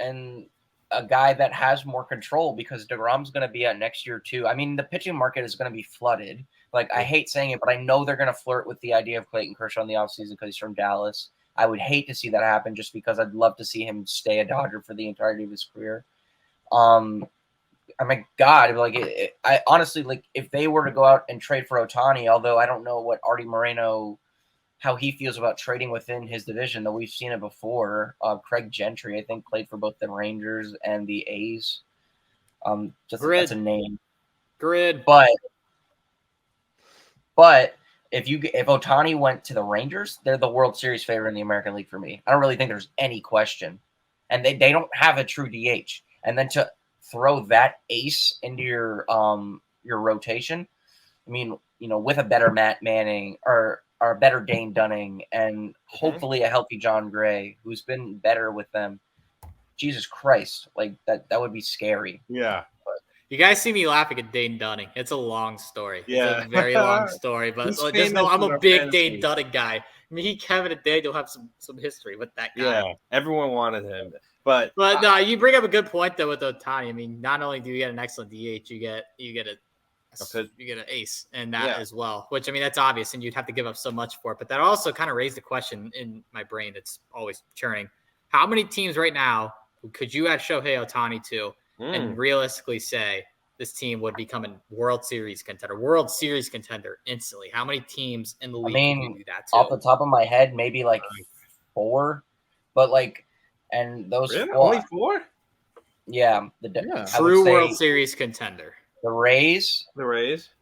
and a guy that has more control because DeGrom's going to be out next year too. I mean, the pitching market is going to be flooded. Like, I hate saying it, but I know they're going to flirt with the idea of Clayton Kershaw in the offseason because he's from Dallas. I would hate to see that happen just because I'd love to see him stay a Dodger for the entirety of his career. I mean, God, like, I honestly, like, if they were to go out and trade for Ohtani, although I don't know what Artie Moreno, how he feels about trading within his division, though we've seen it before. Craig Gentry, I think, played for both the Rangers and the A's. That's a name. Grid. But if Ohtani went to the Rangers, they're the World Series favorite in the American League for me. I don't really think there's any question. And they don't have a true DH. And then to throw that ace into your rotation, I mean, with a better Matt Manning or a better Dane Dunning and hopefully a healthy John Gray, who's been better with them. Jesus Christ, like that would be scary. Yeah. You guys see me laughing at Dane Dunning. It's a long story. Yeah. It's a very long story, but just know I'm a big Dane Dunning guy. Me, Kevin, and Daniel have some history with that guy. Yeah, everyone wanted him. But no, you bring up a good point though with Ohtani. I mean, not only do you get an excellent DH, you get an ace and that as well, which, I mean, that's obvious and you'd have to give up so much for it. But that also kind of raised the question in my brain that's always churning. How many teams right now could you add Shohei Ohtani to and realistically say this team would become a World Series contender instantly? How many teams in the league can do that to? Off the top of my head, maybe like 4. But like, and those only 4? Yeah. True World Series contender. The Rays, the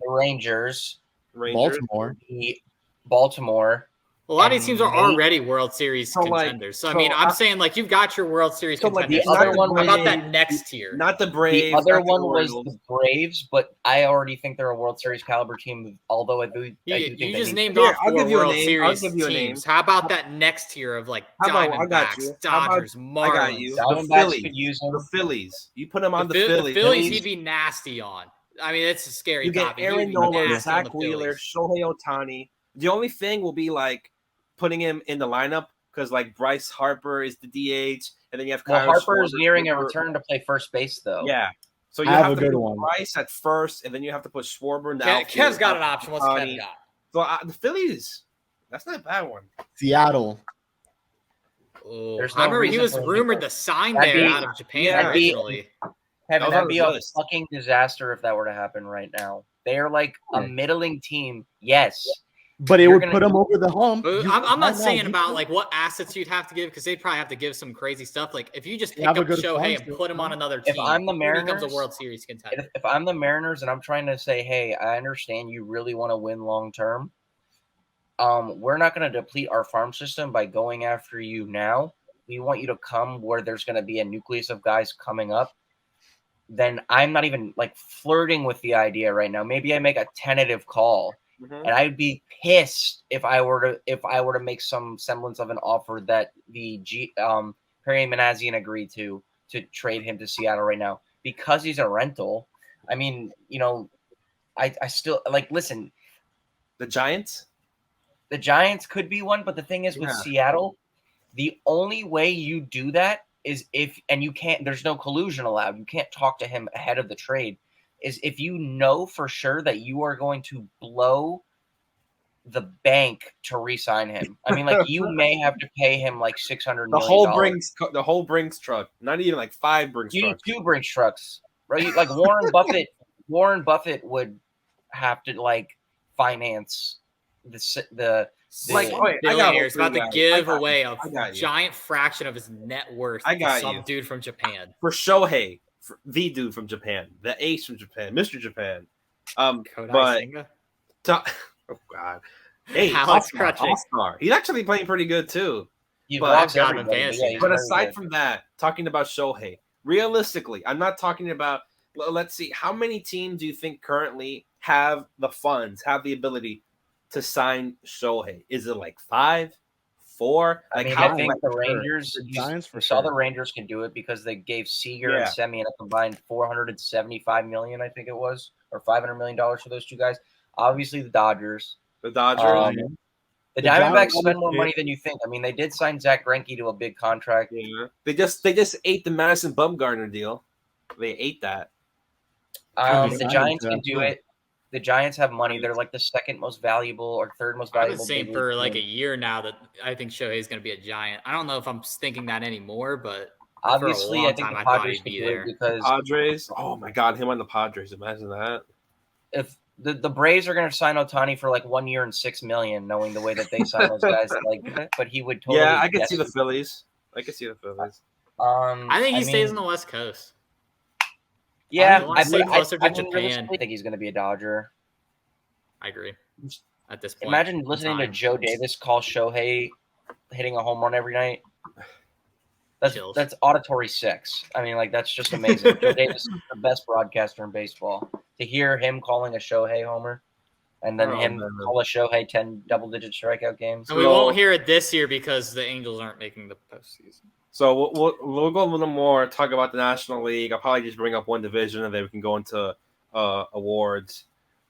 Rangers, Baltimore. A lot of these teams are already World Series contenders. I'm saying, like, you've got your World Series contenders. The other one, how about that next tier? Not the Braves. The other one was the Braves, but I already think they're a World Series caliber team. Although I do think you just named off 4 World Series teams. How about that next tier of like Diamondbacks, Dodgers, Marlins? The Phillies. You put them on the Phillies. The Phillies, he'd be nasty on. I mean, it's a scary You get topic. Aaron Nola, Zach Wheeler, Shohei Ohtani. The only thing will be like putting him in the lineup because like Bryce Harper is the DH, and then you have Harper is nearing a return to play first base though. Yeah, so you have to put Bryce at first, and then you have to put Schwarber in the outfield. Kev's got an option. What's Kev got? So the Phillies, that's not a bad one. Seattle. I remember he was rumored to sign there out of Japan originally. That'd be a fucking disaster if that were to happen right now. They are like a middling team, yes. But it would put them over the hump. I'm not saying about like what assets you'd have to give because they'd probably have to give some crazy stuff. Like if you just pick up Shohei and put him on another team, if I'm the Mariners, he becomes a World Series contender. If I'm the Mariners and I'm trying to say, hey, I understand you really want to win long term. We're not going to deplete our farm system by going after you now. We want you to come where there's going to be a nucleus of guys coming up. Then I'm not even like flirting with the idea right now. Maybe I make a tentative call. And I'd be pissed if I were to make some semblance of an offer that the Perry Manassian agreed to trade him to Seattle right now because he's a rental. I mean, I still like listen. The Giants could be one, but the thing is with Seattle, the only way you do that is there's no collusion allowed. You can't talk to him ahead of the trade. Is if you know for sure that you are going to blow the bank to re-sign him. I mean, like you may have to pay him like $600 million. The whole Brinks truck, not even like 5 Brinks trucks. You need 2 Brinks trucks, right? Like Warren Buffett would have to like finance the Like, wait, I got billionaires one about for you to guys. give I away a got you. giant fraction of his net worth I to got some you. dude from Japan. For Shohei, for the dude from Japan, the ace from Japan, Mr. Japan. Kodai But Senga? oh god, hey, Alex All-Star, Crutching. All-Star. He's actually playing pretty good too. he But- walks I've got him in everybody. fantasy Yeah, he's But very aside good. from that, talking about Shohei, realistically, I'm not talking about. Let's see, how many teams do you think currently have the funds, have the ability to sign Shohei? Is it like 5, 4? I Like mean, how? I think like, the Rangers, The Giants for saw sure. the Rangers can do it because they gave Seager and Yeah. Semien a combined $475 million, I think it was, or $500 million for those two guys. Obviously, the Dodgers. the Dodgers. The The Diamondbacks Giants spend more obviously- money than you think. I mean, they did sign Zach Greinke to a big contract. Yeah, they just ate the Madison Bumgarner deal. They ate that. Could be The signed Giants to can that, do too. it. The Giants have money. They're like the second most valuable or third most I've valuable. been saying big for league like a team. year now that I think Shohei is going to be a Giant. I don't know if I'm thinking that anymore, but Obviously, for a long I think time, the I thought Padres he'd can be do there. it because Padres. Oh my God, him on the Padres. Imagine that. if the Braves are going to sign Ohtani for like 1 year and $6 million, knowing the way that they sign those guys, but he would totally. Yeah, I could see the guess- Phillies. I could see the Phillies. I think he stays on mean, the West Coast. Yeah, I wanna stay closer to Japan. realistically think he's going to be a Dodger. I agree. At this point, Imagine in listening to time. Joe Davis call Shohei hitting a home run every night. Chills. That's auditory sex. I mean, like that's just amazing. Joe Davis is the best broadcaster in baseball. To hear him calling a Shohei homer, and then Oh, him man. call a Shohei 10 double-digit strikeout games. And we So- won't hear it this year because the Angels aren't making the postseason. So we'll go a little more, talk about the National League. I'll probably just bring up one division, and then we can go into awards.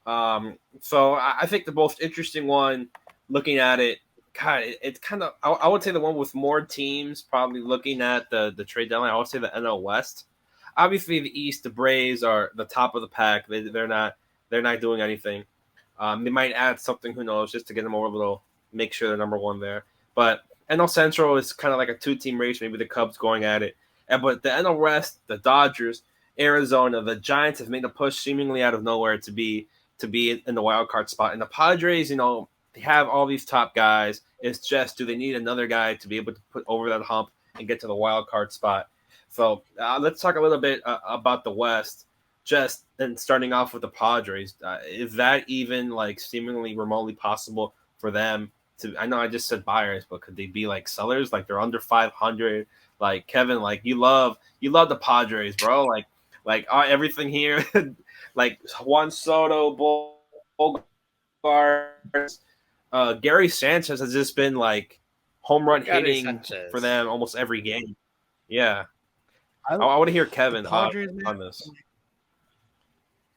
So I think the most interesting one, looking at it, God, it's kind of I would say the one with more teams probably looking at the trade deadline. I would say the NL West. Obviously, the East, the Braves are the top of the pack. They're not doing anything. They might add something, who knows, just to get them over a little, make sure they're number one there. But NL Central is kind of like a 2-team race. Maybe the Cubs going at it, but the NL West, the Dodgers, Arizona, the Giants have made a push seemingly out of nowhere to be in the wild card spot, and the Padres, they have all these top guys. It's just, do they need another guy to be able to put over that hump and get to the wild card spot? So let's talk a little bit about the West. Just and starting off with the Padres, is that even like seemingly remotely possible for them to? I know I just said buyers, but could they be like sellers? Like they're under 500. Like Kevin, like you love the Padres, bro. Like everything here, like Juan Soto, Bogarts, Gary Sanchez has just been like home run Gary hitting Sanchez. for them almost every game. Yeah, I I want to hear Kevin Padres, on this.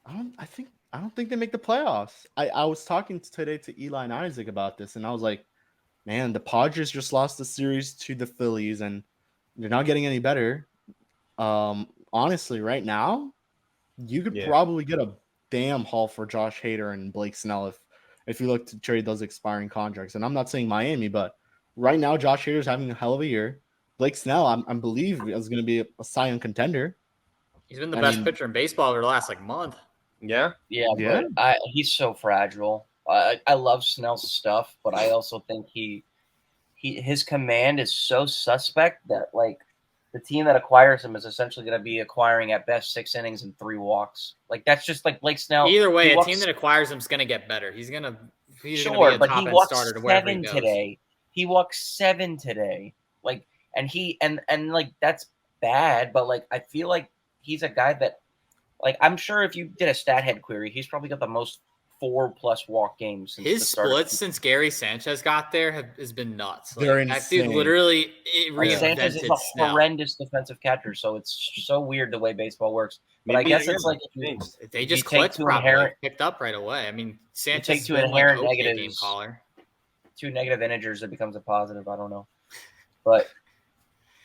I don't think they make the playoffs. I was talking today to Eli and Isaac about this, and I was like, man, the Padres just lost the series to the Phillies, and they're not getting any better. Honestly, right now, you could probably get a damn haul for Josh Hader and Blake Snell if you look to trade those expiring contracts. And I'm not saying Miami, but right now, Josh Hader's having a hell of a year. Blake Snell, I believe, is going to be a Cy Young contender. He's been the I best mean- pitcher in baseball over the last month. Yeah, Yeah. But he's so fragile. I love Snell's stuff, but I also think his command is so suspect that like the team that acquires him is essentially going to be acquiring at best 6 innings and 3 walks. Like that's just like Blake Snell. Either way, he a walks- team that acquires him is going to get better. He's going to be sure, a but he top-end walked starter to wherever he 7 goes. today. He walked 7 today. Like, and he and like that's bad, but like I feel like he's a guy that, like, I'm sure if you did a stat head query, he's probably got the most 4+ walk games since His the start of splits since Gary Sanchez got there has been nuts. Like, They're that dude insane. literally Sanchez is reinvented a Snell. horrendous defensive catcher, so it's so weird the way baseball works. But Maybe I guess again, it's like if you, Thanks. They just you take clicked two probably, inherent- picked up right away. I mean, Sanchez take has two been inherent like okay game negatives. caller. 2 negative integers, it becomes a positive. I don't know, but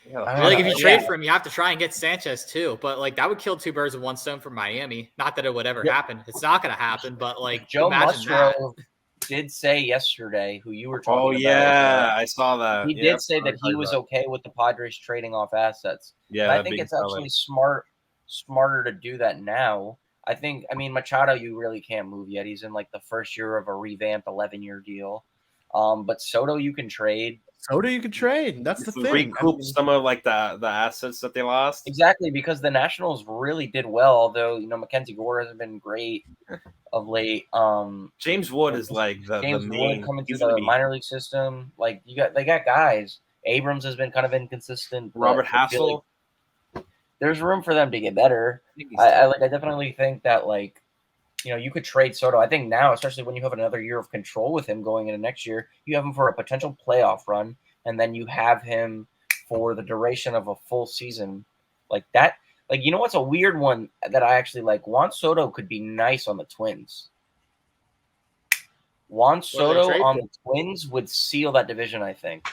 Yeah, I I don't feel like know. if you Yeah. trade for him, you have to try and get Sanchez too. But like that would kill 2 birds with 1 stone for Miami. Not that it would ever happen. It's not going to happen. But like Joe imagine that. Musgrove did say yesterday, who you were talking Oh about. yeah, I saw that. He Yeah, did say that he was okay with the Padres trading off assets. Yeah, And I that think big it's actually smarter to do that now. I mean, Machado, you really can't move yet. He's in like the first year of a revamped 11-year deal. But Soto, you can trade. Soto, you could trade. That's the thing. Recoup some of like the assets that they lost. Exactly, because the Nationals really did well. Although Mackenzie Gore hasn't been great of late. James Wood is like the main. Wood coming through the minor league system. Like they got guys. Abrams has been kind of inconsistent. Robert Hassel. There's room for them to get better. I definitely think that you could trade Soto. I think now, especially when you have another year of control with him going into next year, you have him for a potential playoff run, and then you have him for the duration of a full season like that. Like, you know what's a weird one that I actually like? Juan Soto could be nice on the Twins. Juan Soto on the Twins would seal that division, I think.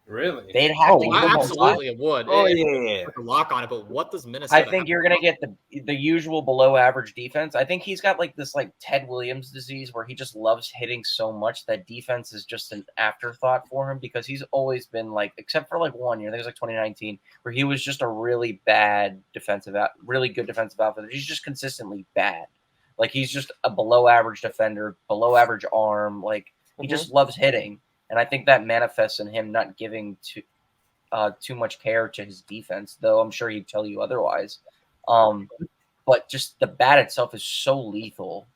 Really? They'd have to absolutely it would. Oh, yeah. Put a lock on it, but what does Minnesota I think you're going to get the usual below average defense. I think he's got like this Ted Williams disease where he just loves hitting so much that defense is just an afterthought for him, because he's always been except for 1 year, I think it was 2019, where he was just a really bad really good defensive outfielder. He's just consistently bad. He's just a below average defender, below average arm. He just loves hitting. And I think that manifests in him not giving too much care to his defense, though I'm sure he'd tell you otherwise. But just the bat itself is so lethal.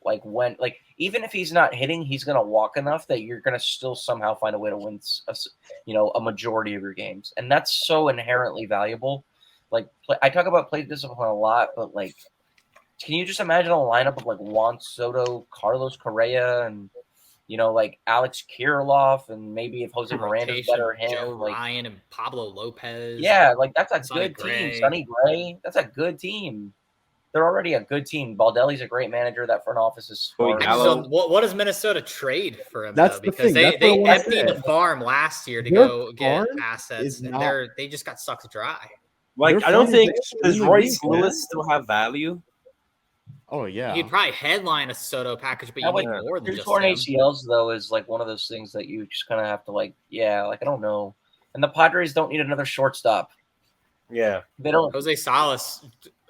Even if he's not hitting, he's going to walk enough that you're going to still somehow find a way to win a majority of your games. And that's so inherently valuable. I talk about plate discipline a lot, but can you just imagine a lineup of Juan Soto, Carlos Correa, and Alex Kirilloff, and maybe if Jose Miranda's better, him, Joe Ryan and Pablo Lopez. Yeah, that's a Sonny good Gray. team. Sonny Gray, that's a good team. They're already a good team. Baldelli's a great manager. That front office is smart. What does Minnesota trade for him? That's though? Because the thing. they emptied the farm last year to go get assets, and they just got sucked dry. I don't think does Royce Lewis still have value? Oh yeah, He'd probably headline a Soto package, but you need more than just torn him. ACLs though is one of those things that you just kind of have to I don't know. And the Padres don't need another shortstop. Yeah, they don't. Jose Salas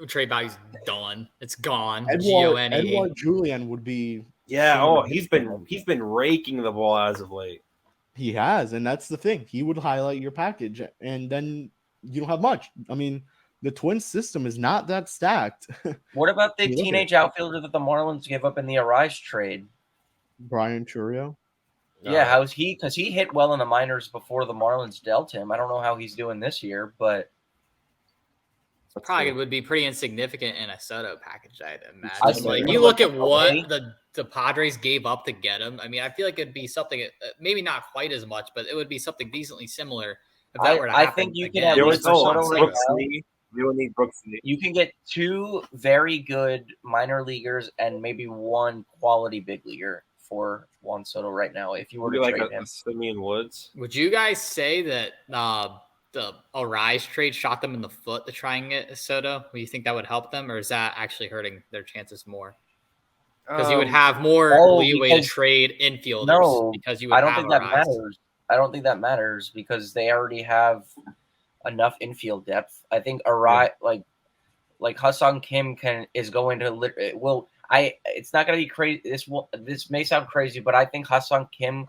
trade value's done. It's gone. Edouard Julien would be. Yeah. Oh, he's been raking the ball as of late. He has, and that's the thing. He would highlight your package, and then you don't have much. I mean, the Twins system is not that stacked. What about the teenage outfielder that the Marlins gave up in the Arise trade? Brian Churio. Yeah, how's he? Because he hit well in the minors before the Marlins dealt him. I don't know how he's doing this year, but probably would be pretty insignificant in a Soto package, I'd imagine. You look at what the Padres gave up to get him. I mean, I feel like it'd be something, maybe not quite as much, but it would be something decently similar if that were to happen. I think you again. can have You will need Brooks. You can get 2 very good minor leaguers and maybe 1 quality big leaguer for Juan Soto right now. If you were to trade him, Simeon Woods. Would you guys say that the Arise trade shot them in the foot to try and get Soto? Do you think that would help them, or is that actually hurting their chances more? Because you would have more leeway to trade infielders. No, because you would I don't have think that Arise. matters. I don't think that matters because they already have enough infield depth. I think like Hassan Kim is going to it's not going to be crazy. This may sound crazy, but I think Hassan Kim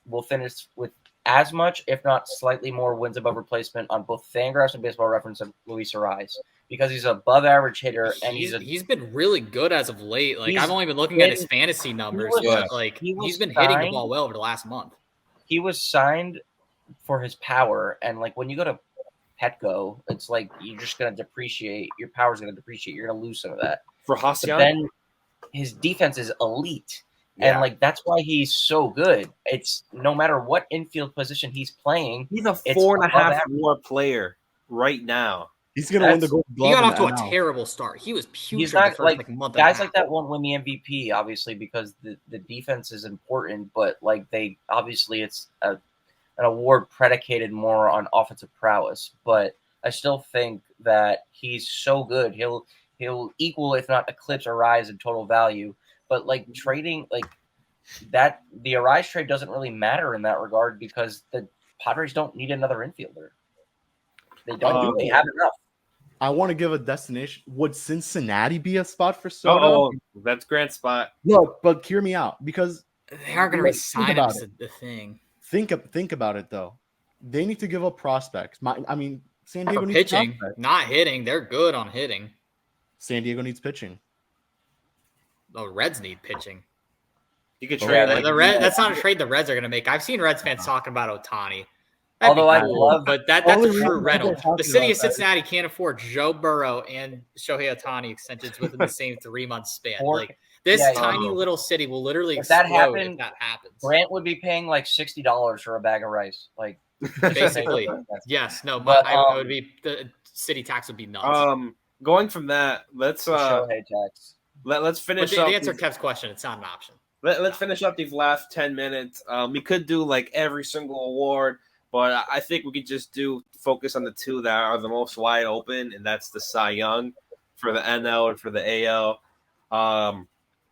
will finish with as much, if not slightly more, wins above replacement on both Fangraphs and Baseball Reference and Luis Arise, because he's an above average hitter and he's been really good as of late. I've only been looking at his fantasy numbers, but he's been hitting the ball well over the last month. He was signed for his power, and when you go to Petco, it's you're just going to depreciate. Your power's going to depreciate. You're going to lose some of that. For Hacian, then his defense is elite. Yeah. And that's why he's so good. It's no matter what infield position he's playing. He's a 4.5 WAR player right now. He's going to win the Gold Glove. He got off to a terrible start. He was putrid. He's not month guys like that won't win the MVP, obviously, because the defense is important. But they obviously it's an award predicated more on offensive prowess. But I still think that he's so good. He'll equal, if not eclipse, Arise in total value. But trading that, the Arise trade doesn't really matter in that regard because the Padres don't need another infielder. They don't. They have enough. I want to give a destination. Would Cincinnati be a spot for Soto? Oh, that's Grant's spot. Look, but hear me out because They aren't going to resign him. Is the thing. Think about it though. They need to give up prospects. San Diego needs pitching, prospects. not hitting. They're good on hitting. San Diego needs pitching. The Reds need pitching. You could trade that's not a trade the Reds are going to make. I've seen Reds fans talking about Ohtani. Although I love, but that's a true rental. The city of Cincinnati can't afford Joe Burrow and Shohei Ohtani extensions within the same 3-month span. This tiny little city will literally explode if that happens. Grant would be paying like $60 for a bag of rice, like basically. Yes, no, but it would be the city tax would be nuts. Going from that, let's Shohei tax. Let's finish up. To answer Kev's question, it's not an option. Let's finish up these last 10 minutes. We could do like every single award. But I think we could just focus on the two that are the most wide open, and that's the Cy Young for the NL and for the AL.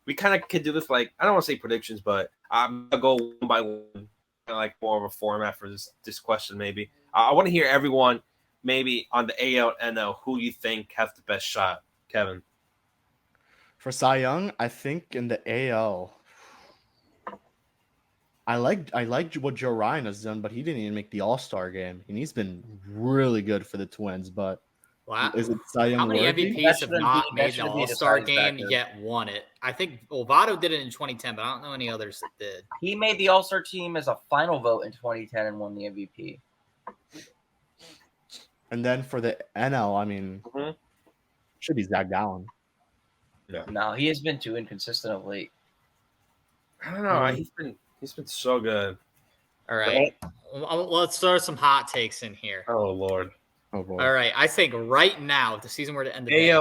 We kind of could do this I don't want to say predictions, but I'm gonna go one by one, like more of a format for this question. Maybe I want to hear everyone, maybe on the AL and NL, who you think has the best shot. Kevin, for Cy Young, I think in the AL. I liked what Joe Ryan has done, but he didn't even make the All-Star game, and he's been really good for the Twins. But is it Cy Young? How many MVPs have not made the All-Star game yet won it? I think Votto did it in 2010, but I don't know any others that did. He made the All-Star team as a final vote in 2010 and won the MVP. And then for the NL, should be Zach Gallen. Yeah. No, he has been too inconsistent of late. I don't know. He's been so good. All right. Let's throw some hot takes in here. Oh, Lord. Oh, boy. All right. I think right now, if the season were to end today,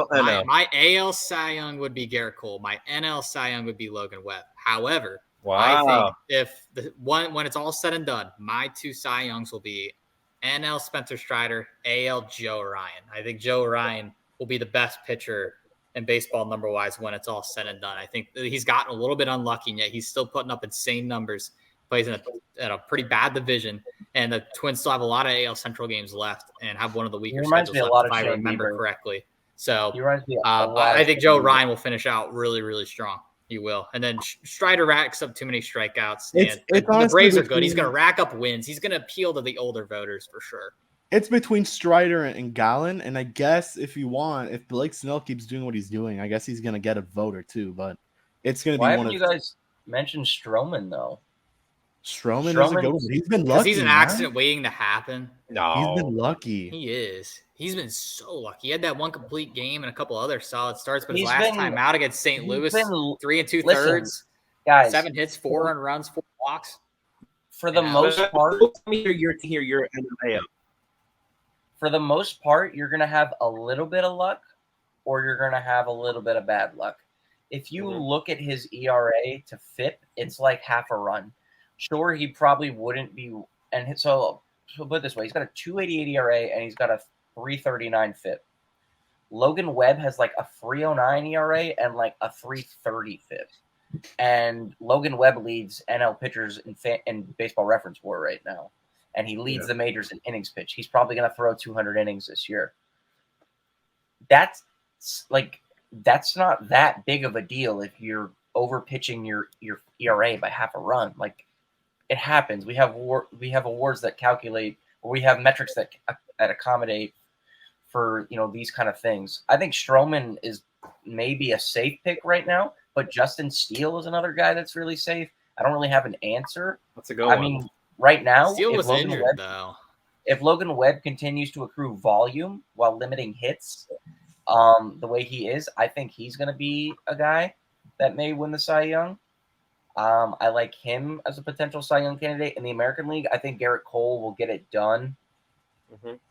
my AL Cy Young would be Garrett Cole. My NL Cy Young would be Logan Webb. However, I think if when it's all said and done, my two Cy Youngs will be NL Spencer Strider, AL Joe Ryan. I think Joe Ryan will be the best pitcher in baseball number-wise when it's all said and done. I think he's gotten a little bit unlucky, yet he's still putting up insane numbers. Plays in a pretty bad division, and the Twins still have a lot of AL Central games left and have one of the weaker schedules left, if I remember correctly. So I think Joe Ryan will finish out really, really strong. He will. And then Strider racks up too many strikeouts. The Braves are good. He's going to rack up wins. He's going to appeal to the older voters for sure. It's between Strider and Gallen, and I guess if Blake Snell keeps doing what he's doing, I guess he's going to get a vote or two, but it's going to be one of... Why haven't you guys mentioned Stroman, though? Stroman is a good one. He's been lucky. Because he's an accident waiting to happen. No. He's been lucky. He is. He's been so lucky. He had that one complete game and a couple other solid starts, but his last time out against St. Louis, 3 2/3, guys, 7 hits, 4 run runs, 4 walks. For the most part, you're NL. For the most part, you're going to have a little bit of luck or you're going to have a little bit of bad luck. If you look at his ERA to FIP, it's like half a run. Sure, he probably wouldn't be. And so put it this way, he's got a 2.88 ERA and he's got a 3.39 FIP. Logan Webb has like a 3.09 ERA and like a 3.30 FIP. And Logan Webb leads NL pitchers in Baseball Reference WAR right now. And he leads the majors in innings pitch. He's probably going to throw 200 innings this year. That's not that big of a deal if you're over pitching your ERA by half a run. Like, it happens. We have awards that calculate, or we have metrics that accommodate for these kind of things. I think Stroman is maybe a safe pick right now, but Justin Steele is another guy that's really safe. I don't really have an answer. That's a good one. I mean, right now, Steele was injured, though. If Logan Webb continues to accrue volume while limiting hits the way he is, I think he's going to be a guy that may win the Cy Young. I like him as a potential Cy Young candidate. In the American League, I think Garrett Cole will get it done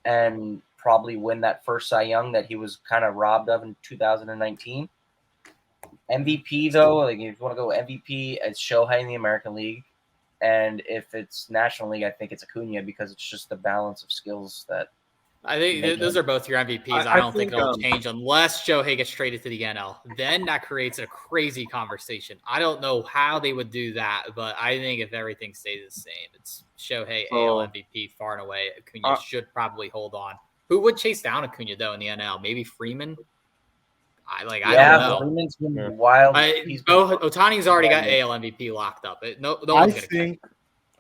and probably win that first Cy Young that he was kind of robbed of in 2019. MVP, though, like if you want to go MVP, it's Shohei in the American League. And if it's National League, I think it's Acuna because it's just the balance of skills that I think those are both your MVPs. I don't think it'll change unless Shohei gets traded to the NL. Then that creates a crazy conversation. I don't know how they would do that, but I think if everything stays the same, it's Shohei AL MVP far and away. Acuna should probably hold on. Who would chase down Acuna though in the NL? Maybe Freeman. I don't know. Freeman's been wild. Ohtani's already got AL MVP locked up. No one's gonna.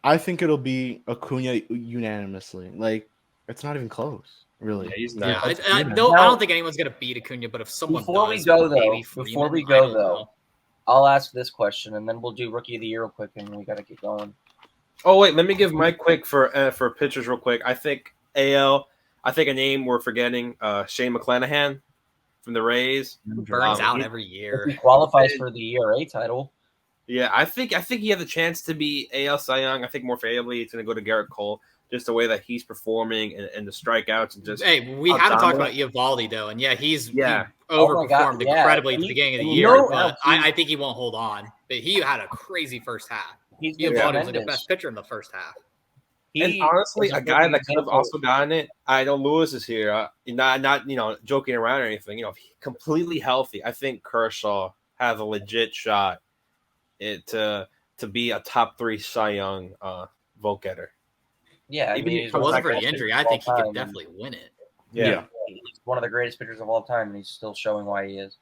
I think it'll be Acuna unanimously. Like it's not even close, really. Yeah, he's not. Yeah, I don't think anyone's gonna beat Acuna. But if someone before we go though, I'll ask this question, and then we'll do Rookie of the Year real quick, and we got to get going. Oh wait, let me give my quick for pitchers real quick. I think AL. I think a name we're forgetting. Shane McClanahan from the Rays. Burns out every year. He qualifies for the ERA title. Yeah, I think he has a chance to be AL Cy Young. I think more favorably it's going to go to Garrett Cole. Just the way that he's performing and the strikeouts and just. Hey, we haven't talked about Eovaldi though, and he overperformed incredibly at the beginning of the year. But I think he won't hold on. But he had a crazy first half. Eovaldi was like the best pitcher in the first half. And honestly, a guy that could have also gotten it. I know Lewis is here. Not joking around or anything. Completely healthy. I think Kershaw has a legit shot to be a top 3 Cy Young vote getter. Yeah, if it wasn't for the injury, I think he could definitely win it. Yeah. He's one of the greatest pitchers of all time, and he's still showing why he is.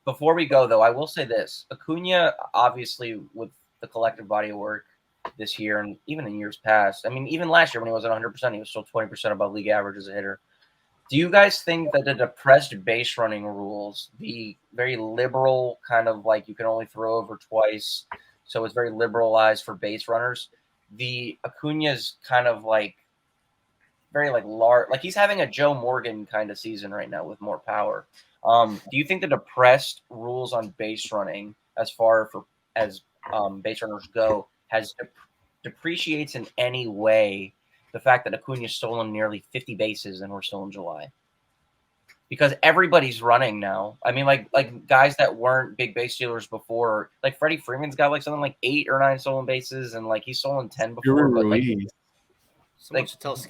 Before we go, though, I will say this. Acuna, obviously, with the collective body of work this year and even in years past, I mean, even last year when he wasn't 100%, he was still 20% above league average as a hitter. Do you guys think that the depressed base running rules, the very liberal kind of like you can only throw over twice, so it's very liberalized for base runners, the Acuna's kind of like very like large, like he's having a Joe Morgan kind of season right now with more power. Do you think the depressed rules on base running, as far as base runners go, has depreciates in any way the fact that Acuna's stolen nearly 50 bases and we're still in July? Because everybody's running now. I mean, like guys that weren't big base stealers before, like Freddie Freeman's got like something like 8 or 9 stolen bases, and like he's stolen 10 before. But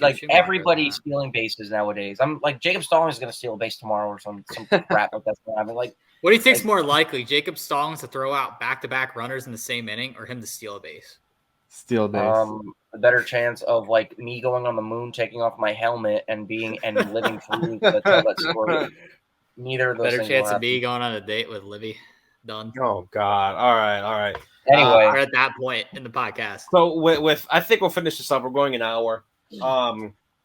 like everybody's stealing bases nowadays. I'm like Jacob Stallings is going to steal a base tomorrow or some crap like that. I mean, like, what do you think's more likely, Jacob Stallings to throw out back-to-back runners in the same inning, or him to steal a base? Steal base. A better chance of like me going on the moon, taking off my helmet, and living through to tell that story. Neither of those. Better chance of me going on a date with Livy. Done. Oh God! All right. Anyway, we're at that point in the podcast. So with I think we'll finish this up. We're going an hour.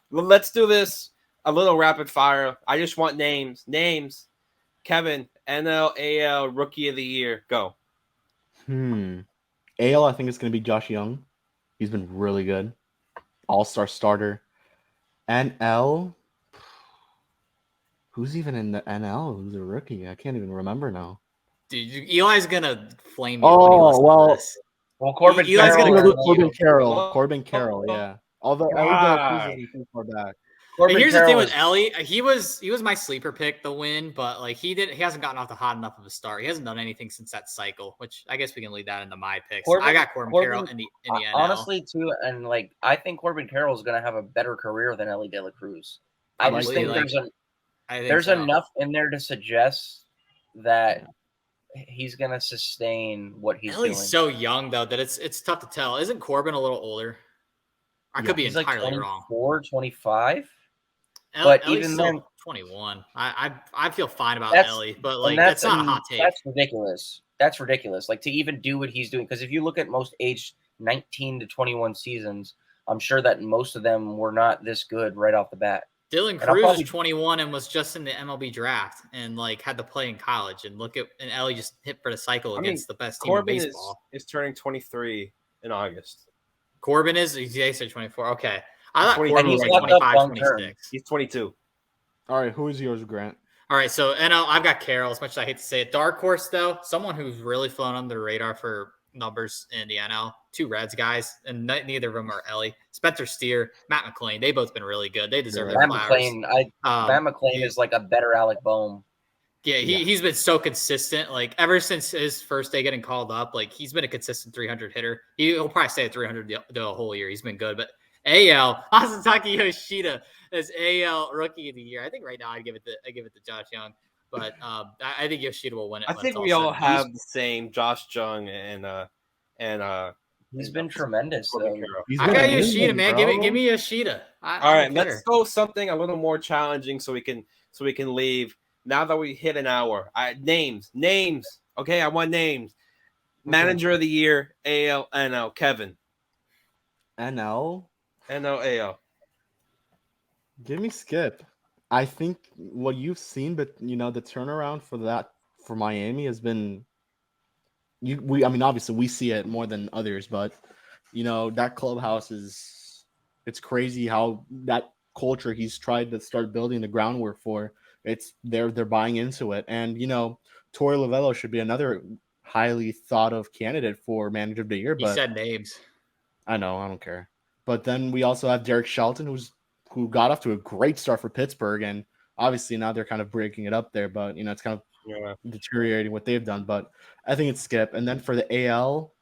Let's do this a little rapid fire. I just want names. Kevin, NL, AL, Rookie of the Year. Go. AL, I think it's going to be Josh Young. He's been really good. All-star starter. NL, who's even in the NL? Who's a rookie? I can't even remember now. Dude, Eli's going to flame you. Well, Corbin Carroll. Corbin Carroll, yeah. Although Ellie isn't too far back. Here's the thing with Ellie. He was my sleeper pick to win, but like he hasn't gotten off the hot enough of a start. He hasn't done anything since that cycle, which I guess we can leave that into my picks. I got Corbin Carroll in the NL. Honestly, too, and like I think Corbin Carroll is going to have a better career than Ellie De La Cruz. I just think there's enough in there to suggest that he's going to sustain what he's doing. Ellie's so young though that it's tough to tell. Isn't Corbin a little older? I could be entirely wrong. 25. But even then, 21. I feel fine about Ellie, but like that's not a hot take. That's ridiculous. Like to even do what he's doing, because if you look at most aged 19 to 21 seasons, I'm sure that most of them were not this good right off the bat. Dylan Cruz is 21 and was just in the MLB draft and like had to play in college. And Ellie just hit for the cycle against the best team in baseball. Is turning 23 in August. Corbin is? He said 24. Okay. I thought Corbin was like 25, 26. He's 22. All right. Who is yours, Grant? All right. So, NL, I've got Carroll, as much as I hate to say it. Dark horse, though, someone who's really flown under the radar for numbers in the NL. 2 Reds guys, and neither of them are Ellie. Spencer Steer, Matt McClain. They've both been really good. They deserve their flowers. Matt McClain is like a better Alec Boehm. Yeah, he's been so consistent. Like ever since his first day getting called up, like he's been a consistent 300 hitter. He'll probably stay at 300 the whole year. He's been good. But AL, Masataka Yoshida as AL Rookie of the Year. I think right now I give it to Josh Young, but I think Yoshida will win it. I think we all have the same Josh Young and He's been tremendous, though. He's I been got amazing, Yoshida, man. bro. Give me Yoshida. All right, let's go something a little more challenging so we can leave. Now that we hit an hour, names. Okay, I want names. Manager of the year, AL, NL, Kevin. NL, AL. give me Skip. I think what you've seen, but the turnaround for Miami has been. I mean, obviously we see it more than others, but that clubhouse it's crazy how that culture he's tried to start building the groundwork for. They're buying into it, and Torey Lovullo should be another highly thought of candidate for manager of the year. He But said names. I know, I don't care. But then we also have Derek Shelton, who got off to a great start for Pittsburgh, and obviously now they're kind of breaking it up there. But it's kind of deteriorating what they've done. But I think it's Skip. And then for the AL,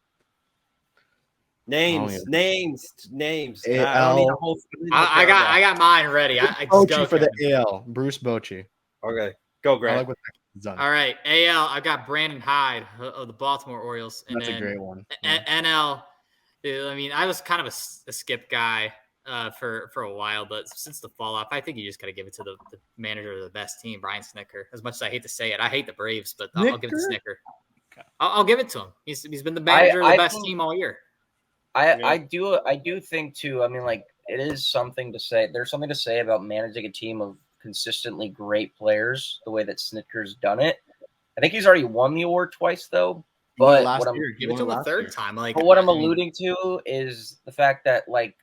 names. AL, I don't need a whole. I got mine ready. I just go for the AL. Bruce Bochy. Okay, go Grant. I like what he's done. All right, AL. I got Brandon Hyde of the Baltimore Orioles, and That's a great one. NL. I mean, I was kind of a Skip guy for a while, but since the fall off, I think you just got to give it to the manager of the best team, Brian Snitker. As much as I hate to say it, I hate the Braves, but I'll give it to Snitker. Okay. I'll give it to him. He's been the manager of the best team all year. I do think too. I mean, like, it is something to say. There's something to say about managing a team of consistently great players the way that Snitker's done it. I think he's already won the award twice, though. But give it to him a third time. But what I'm alluding to is the fact that, like,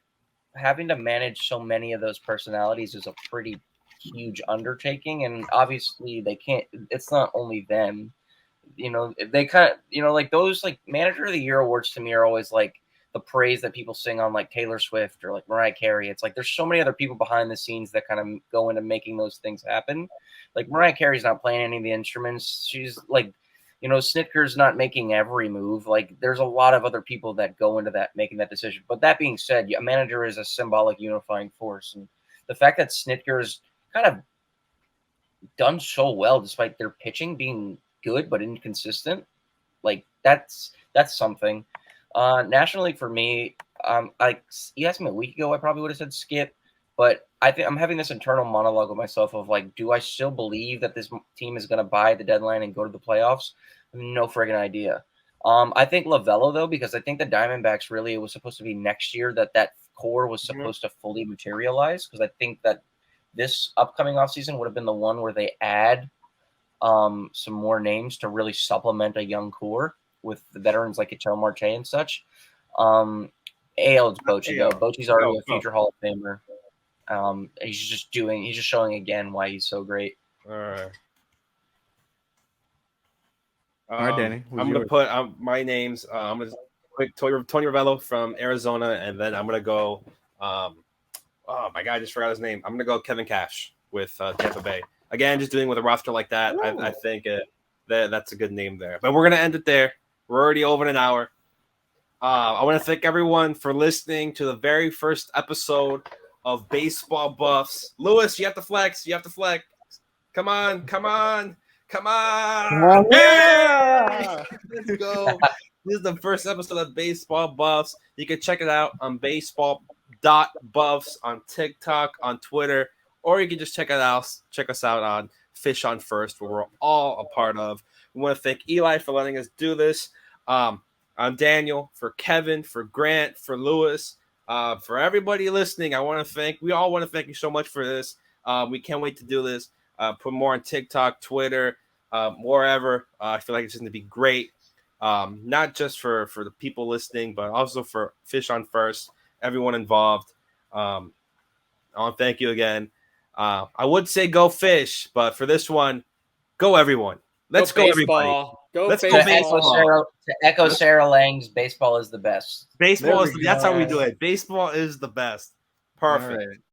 having to manage so many of those personalities is a pretty huge undertaking, and obviously they can't. It's not only them. They kind of, like, those, like, manager of the year awards to me are always like the praise that people sing on, like, Taylor Swift or like Mariah Carey. It's like there's so many other people behind the scenes that kind of go into making those things happen. Like, Mariah Carey's not playing any of the instruments. She's like, Snitker's not making every move. Like, there's a lot of other people that go into that, making that decision. But that being said, a manager is a symbolic unifying force. And the fact that Snitker's kind of done so well, despite their pitching being good but inconsistent, like, that's something. National League for me, you asked me a week ago, I probably would have said Skip, but I think I'm having this internal monologue with myself of, like, do I still believe that this team is going to buy the deadline and go to the playoffs? No friggin' idea. I think Lovullo, though, because I think the Diamondbacks really, it was supposed to be next year that core was supposed to fully materialize, because I think that this upcoming offseason would have been the one where they add some more names to really supplement a young core with the veterans like Ketel Marte and such. AL is Bochy, though. Bochy's already a future Hall of Famer. He's just showing again why he's so great. All right. All right, Danny. I'm going to put my names. I'm going to put Tony Ravello from Arizona, and then I'm going to go oh my God, I just forgot his name. I'm going to go Kevin Cash with Tampa Bay. Again, just doing with a roster like that, I think that's a good name there. But we're going to end it there. We're already over an hour. I want to thank everyone for listening to the very first episode of Baseball Buffs. Lewis, you have to flex. Come on. Yeah! Let's go. This is the first episode of Baseball Buffs. You can check it out on baseball.buffs on TikTok, on Twitter, or you can just check us out on Fish on First, where we're all a part of. We want to thank Eli for letting us do this. I'm Daniel, for Kevin, for Grant, for Lewis, for everybody listening. We all want to thank you so much for this. We can't wait to do this. Put more on TikTok, Twitter, wherever. I feel like it's going to be great. Not just for the people listening, but also for Fish on First, everyone involved. I want to thank you again. I would say go Fish, but for this one, go everyone. Let's go everybody. Let's go baseball. To echo Sarah Lang's, baseball is the best. That's how we do it. Baseball is the best. Perfect.